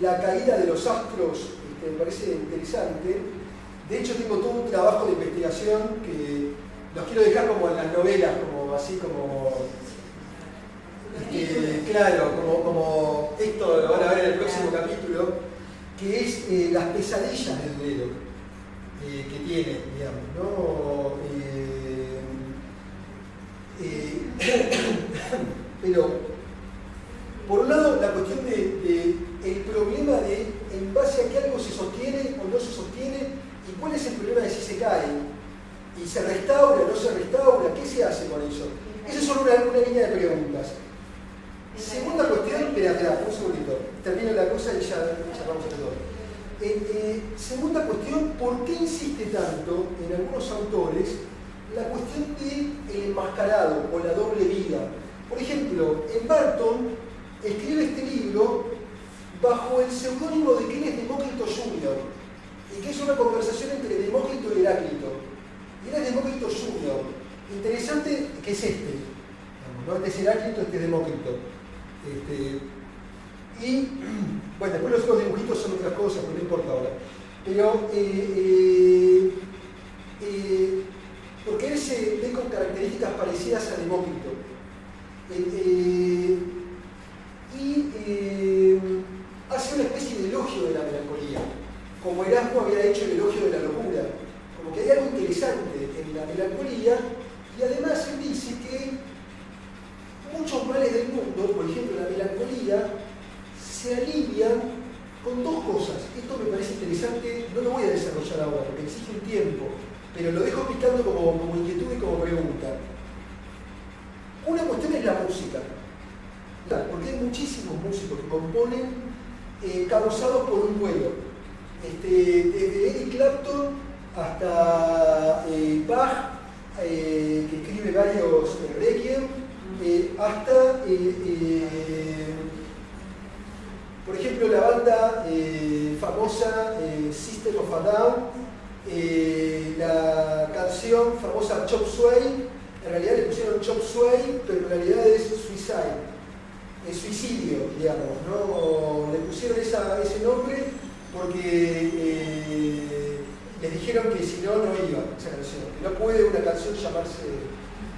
A: la caída de los astros, me parece interesante. De hecho, tengo todo un trabajo de investigación que los quiero dejar como en las novelas, como así como... claro, como esto lo van a ver en el próximo capítulo, que es las pesadillas de Durero que tiene, digamos, ¿no? Pero, por un lado, la cuestión el problema de en base a que algo se sostiene o no se sostiene, y cuál es el problema de si se cae, y se restaura o no se restaura, ¿qué se hace con eso? Esa es solo una línea de preguntas. Segunda cuestión, espera, un segundito, termino la cosa y ya vamos a todo. Segunda cuestión, ¿por qué insiste tanto en algunos autores la cuestión del enmascarado o la doble vida? Por ejemplo, en Barton escribe este libro bajo el seudónimo de que él es Demócrito Jr. y que es una conversación entre Demócrito y Heráclito. Y él es Demócrito Jr. Interesante que es ¿no? Este es Heráclito, este es Demócrito. Y bueno, después los otros dibujitos son otras cosas, pero no importa ahora. Pero porque él se ve con características parecidas a Demócrito. Hace una especie de elogio de la melancolía, como Erasmo había hecho el elogio de la locura. Como que hay algo interesante en la melancolía, y además él dice que muchos males del mundo, por ejemplo la melancolía, se alivian con dos cosas. Esto me parece interesante, no lo voy a desarrollar ahora porque exige un tiempo, pero lo dejo picando como inquietud y como pregunta. Una cuestión es la música, porque hay muchísimos músicos que componen causados por un duelo. Desde Eric Clapton hasta Bach, que escribe varios requiem, hasta, por ejemplo, la banda famosa System of a Down, la canción famosa Chop Suey, en realidad le pusieron Chop Suey, pero en realidad es Suicide. Suicidio, digamos, ¿no? Le pusieron ese nombre porque les dijeron que si no, no iba esa canción, que no puede una canción llamarse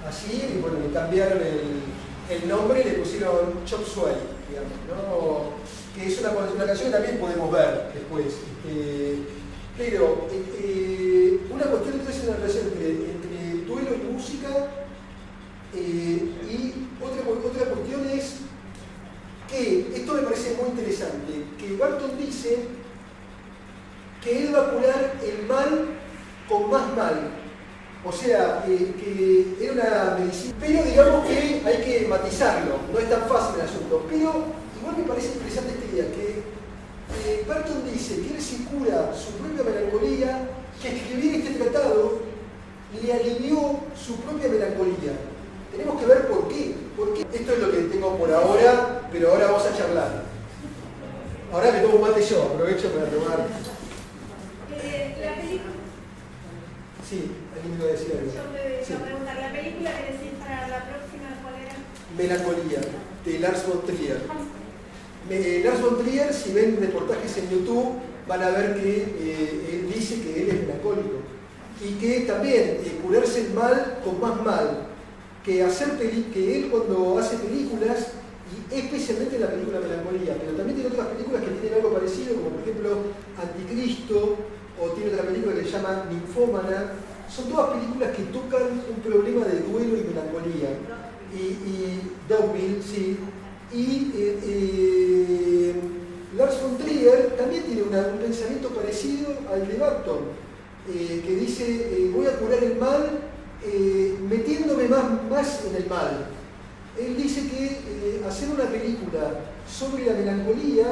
A: así, y bueno, le cambiaron el nombre y le pusieron Chop Suey, digamos, ¿no? Que es una canción que también podemos ver después. Pero una cuestión entonces es la relación entre duelo y música, y otra cuestión es que, esto me parece muy interesante, que Barton dice que él va a curar el mal con más mal. O sea, que era una medicina, pero digamos que hay que matizarlo, no es tan fácil el asunto. Pero igual me parece interesante esta idea, que Barton dice que él se cura su propia melancolía, que escribir este tratado le alivió su propia melancolía. Tenemos que ver por qué. Esto es lo que tengo por ahora, pero ahora vamos a charlar. Ahora me tomo un mate yo, aprovecho para tomar. Sí, alguien me iba a decir algo.
H: Yo te
A: Sí.
H: iba a preguntar, ¿la película que decís para la próxima cuál era?
A: Melancolía, de Lars von Trier. Lars von Trier, si ven reportajes en YouTube, van a ver que él dice que él es melancólico. Y que también curarse el mal con más mal. Que él cuando hace películas, y especialmente la película Melancolía, pero también tiene otras películas que tienen algo parecido, como por ejemplo Anticristo, o tiene otra película que se llama Ninfómana. Son todas películas que tocan un problema de duelo y melancolía. Y Dogville, sí. Y Lars von Trier también tiene un pensamiento parecido al de Barton, que dice, voy a curar el mal metiéndome más en el mal. Él dice que hacer una película sobre la melancolía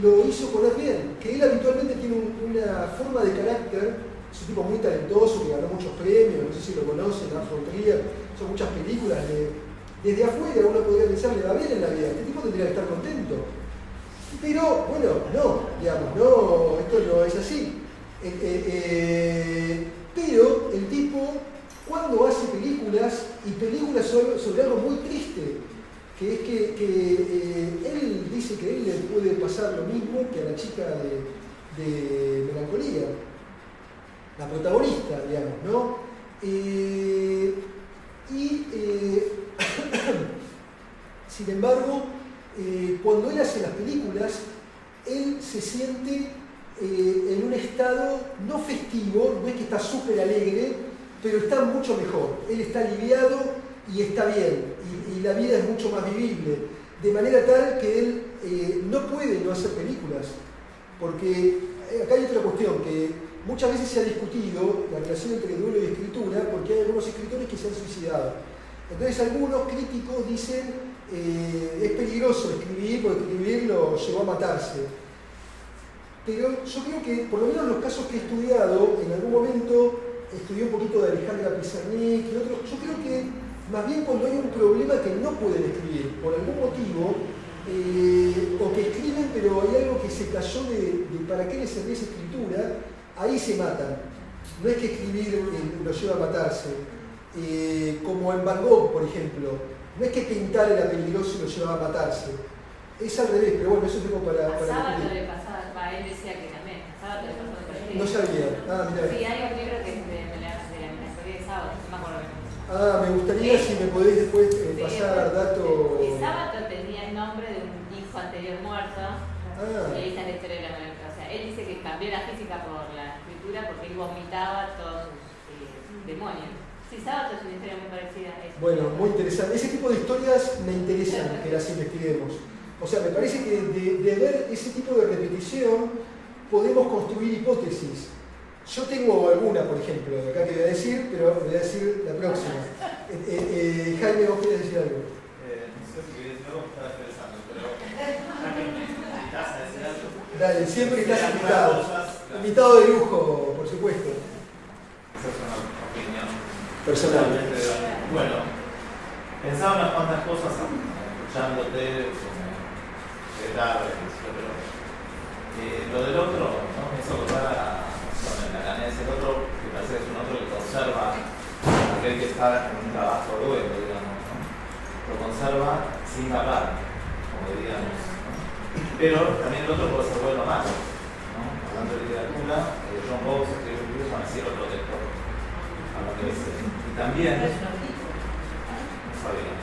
A: lo hizo poner bien, que él habitualmente tiene una forma de carácter, es un tipo muy talentoso, que ganó muchos premios, no sé si lo conocen, Lars von Trier, son muchas películas, desde afuera uno podría pensar, le va bien en la vida, este tipo tendría que estar contento. Pero, bueno, no, digamos, no, esto no es así. Pero el tipo, cuando hace películas, y películas sobre algo muy triste, que es que él dice que a él le puede pasar lo mismo que a la chica de Melancolía, la protagonista, digamos, ¿no? Sin embargo, cuando él hace las películas, él se siente en un estado no festivo, no es que está súper alegre, pero está mucho mejor. Él está aliviado y está bien, y la vida es mucho más vivible, de manera tal que él no puede no hacer películas, porque acá hay otra cuestión, que muchas veces se ha discutido la relación entre duelo y escritura, porque hay algunos escritores que se han suicidado. Entonces algunos críticos dicen, es peligroso escribir, porque escribir lo llevó a matarse. Pero yo creo que, por lo menos en los casos que he estudiado, en algún momento estudié un poquito de Alejandra Pizarnik y otros, yo creo que más bien cuando hay un problema que no pueden escribir, por algún motivo, o que escriben pero hay algo que se cayó de para qué les servía esa escritura, ahí se matan. No es que escribir lo lleva a matarse, como en Van Gogh, por ejemplo. No es que pintar era peligroso y lo llevaba a matarse. Es al revés, pero bueno, eso es como para
I: Sábado le pasaba, él decía que también, Sábado le pasaba por el
A: no sabía. Mira.
I: Sí, hay un libro que es de la melancolía de Sábado, no me acuerdo.
A: Me gustaría si me podéis después pasar datos.
I: Sábado tenía el nombre de un hijo anterior muerto, y ahí está la historia de la melancolía. O sea, él dice que cambió la física por la escritura porque él vomitaba todos sus demonios. Sí, Sábado es una historia muy parecida a eso.
A: Bueno, muy interesante. Ese tipo de historias me interesan que las investiguemos. O sea, me parece que de ver ese tipo de repetición podemos construir hipótesis. Yo tengo alguna, por ejemplo, acá que voy a decir, pero voy a decir la próxima. Jaime, ¿vos querés decir algo?
J: No sé si querés decir algo, estaba pensando, pero ya que me invitas a decir algo.
A: Dale, siempre estás invitado. Invitado de lujo, por supuesto.
J: Esa es una opinión.
A: Personalmente.
J: Bueno, pensaba unas cuantas cosas escuchándote, pero lo del otro, ¿no? Me hizo acordar con la canés, el otro, que parece que es un otro que conserva aquel que está en un trabajo luego, digamos, ¿no? Lo conserva sin hablar, como diríamos, ¿no? Pero también el otro puede ser bueno o malo, ¿no? Hablando de literatura, John Bowles escribió un libro llamado El cielo protector, a lo que dice. Y también, no sabía.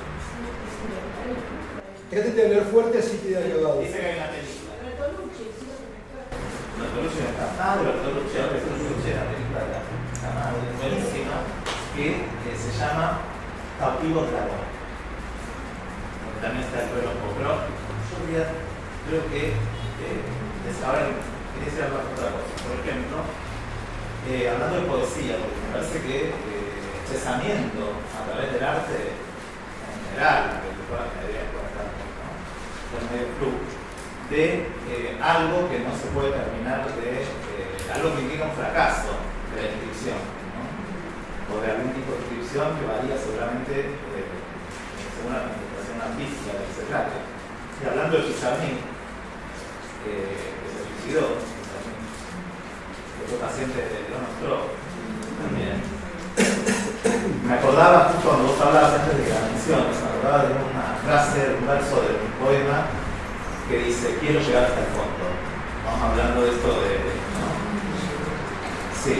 A: Fíjate de hablar fuerte, así queda grabado.
J: Dice que hay una película. Bertolucci no está. Bertolucci es la película de la madre buenísima que se llama Cautivo Dragón. También está el reloj, pero yo creo que ahora quería decir otra cosa. Por ejemplo, hablando de poesía, porque me parece que el expresamiento a través del arte en general, que toda la mayoría puede estar con medio club, de algo que no se puede terminar de algo que implica un fracaso de la inscripción, ¿no? O de algún tipo de inscripción que varía seguramente según la manifestación artística de que se trate. Y hablando de Pizarnik, que se suicidó, que fue paciente de León Stroh, También. Me acordaba, justo cuando vos hablabas antes de la mención, me acordaba de una frase, un verso de un poema que dice: quiero llegar hasta el fondo. Vamos hablando de esto de ¿no? Sí,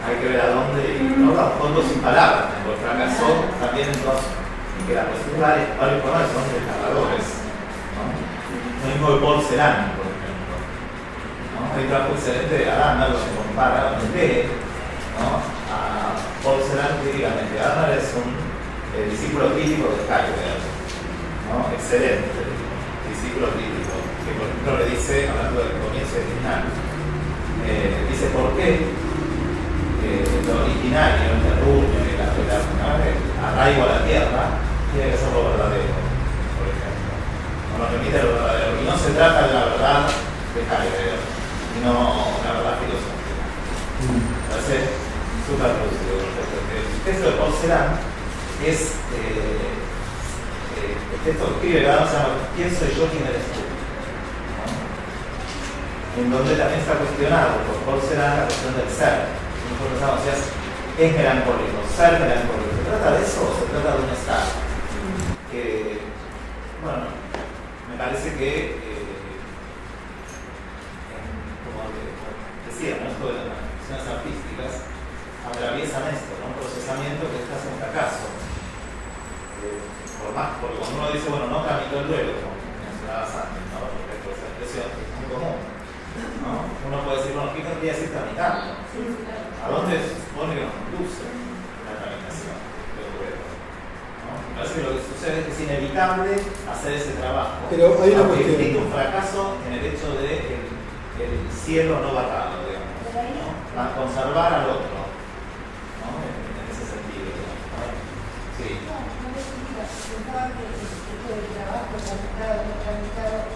J: hay que ver a dónde ir, ¿no? A fondo sin palabras, porque fracasó también en dos, que la cuestión varios poemas son desgarradores, ¿no? Lo mismo de Paul Celan, por ejemplo, ¿no? Hay un trabajo excelente de Adorno que compara, donde lee, ¿no? A Paul Celan críticamente. Adorno es un discípulo crítico de Heidegger, ¿no? Excelente discípulo crítico, que por ejemplo le dice, hablando del comienzo y del final, dice por qué lo originario, el terruño, el arraigo a la tierra, tiene que ser lo verdadero, por ejemplo. No nos remite a lo verdadero. Y no se trata de la verdad de Heidegger, sino la verdad filosófica. Me parece súper producido. El texto de Paul Celan es el texto que escribe, se llama ¿Quién soy yo? ¿Quién eres tú? ¿No? En donde también está cuestionado por Paul Celan la cuestión del ser. Nosotros pensamos, es melancólico, ser melancólico. ¿Se trata de eso o se trata de un estar? Que, bueno, me parece que, como decía, ¿no? Esto de las manifestaciones artísticas atraviesan esto, ¿no? Un procesamiento que es un fracaso. Por más, porque cuando uno dice, bueno, no tramitó el duelo, como mencionabas antes, ¿no? Respecto a esa expresión, que es muy común, ¿no? Uno puede decir, bueno, ¿qué querría decir tramitarlo? ¿A dónde se supone que nos conduce la tramitación del duelo? ¿No? Me parece que lo que sucede es que es inevitable hacer ese trabajo.
A: Pero hay una cuestión.
J: Implica un fracaso en el hecho de el cielo no batado, digamos, ¿no? Para conservar al otro, ¿no? En ese sentido, ¿no? Sí.
F: Pensaba que esto del trabajo tramitado, no tramitado,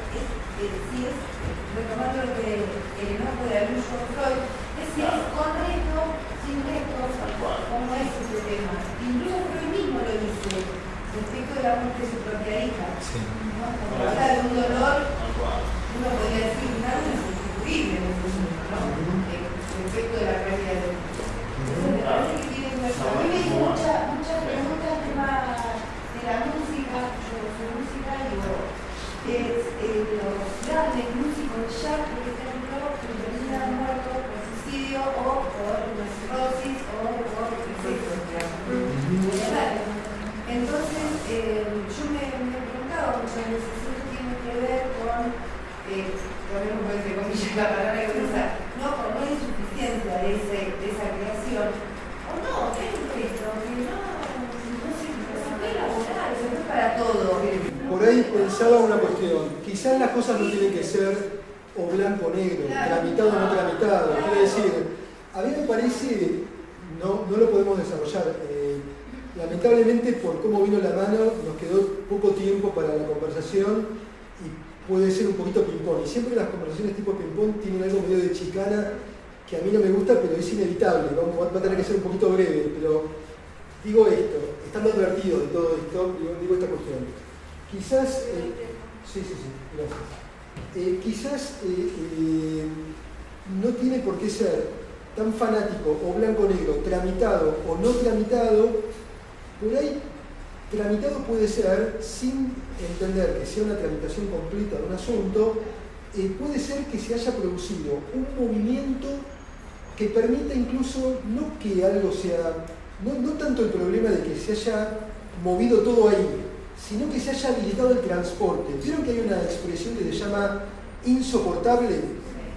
F: retomando lo que el enojo de Alonso Freud, es si es con reto, sin reto, como es ese tema. Incluso Freud mismo lo dice respecto de la muerte de su propia hija. ¿No? Cuando habla de un dolor, uno podría decir, nada es insustituible en ese mundo, ¿no? Respecto de la pérdida de la hija. Entonces me parece que tiene que ver. A mí me hizo muchas preguntas de la música, yo soy música y digo, los grandes músicos de jazz, por ejemplo, que terminan muertos por suicidio o por una cirrosis o por exceso, digamos. Entonces, yo me preguntaba muchas veces si eso tiene que ver con, ponemos entre comillas la palabra que usa, no, con una insuficiencia de esa creación, o no, que es un resto, que no se elaborar, eso no es para todo.
A: Por ahí pensaba una cuestión, quizás las cosas no tienen que ser o blanco o negro, tramitado o no tramitado, quiero decir, a mí me parece, no lo podemos desarrollar, lamentablemente por cómo vino la mano nos quedó poco tiempo para la conversación y puede ser un poquito ping-pong, y siempre las conversaciones tipo ping-pong tienen algo medio de chicana que a mí no me gusta, pero es inevitable, va a tener que ser un poquito breve, pero digo esto, estando advertido de todo esto, digo esta cuestión. Quizás, gracias. Quizás no tiene por qué ser tan fanático o blanco-negro, tramitado o no tramitado. Por ahí, tramitado puede ser, sin entender que sea una tramitación completa de un asunto, puede ser que se haya producido un movimiento que permita incluso, no que algo sea, no tanto el problema de que se haya movido todo ahí, sino que se haya habilitado el transporte. ¿Vieron que hay una expresión que se llama insoportable?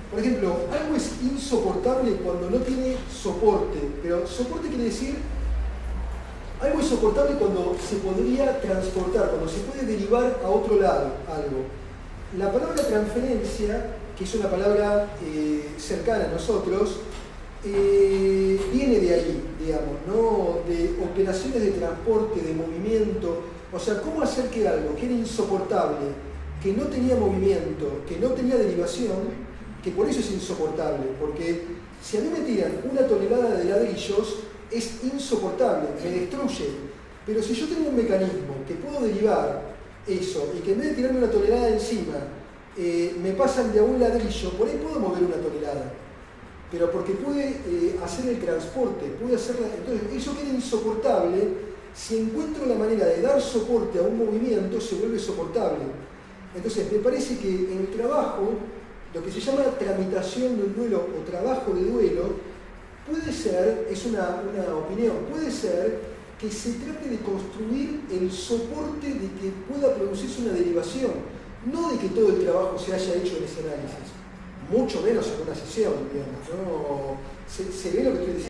A: Por ejemplo, algo es insoportable cuando no tiene soporte, pero soporte quiere decir, algo es soportable cuando se podría transportar, cuando se puede derivar a otro lado algo. La palabra transferencia, que es una palabra cercana a nosotros, viene de ahí, digamos, ¿no? De operaciones de transporte, de movimiento. O sea, ¿cómo hacer que algo que era insoportable, que no tenía movimiento, que no tenía derivación, que por eso es insoportable? Porque si a mí me tiran una tonelada de ladrillos, es insoportable, me destruye. Pero si yo tengo un mecanismo que puedo derivar eso y que en vez de tirarme una tonelada encima, me pasan de a un ladrillo, por ahí puedo mover una tonelada. pero porque puede hacer el transporte, puede hacerla. Entonces, eso queda insoportable. Si encuentro la manera de dar soporte a un movimiento, se vuelve soportable. Entonces, me parece que en el trabajo, lo que se llama tramitación del duelo o trabajo de duelo, puede ser, es una opinión, puede ser que se trate de construir el soporte de que pueda producirse una derivación, no de que todo el trabajo se haya hecho en ese análisis, mucho menos en una sesión, digamos, ¿no? Se ve lo que estoy diciendo.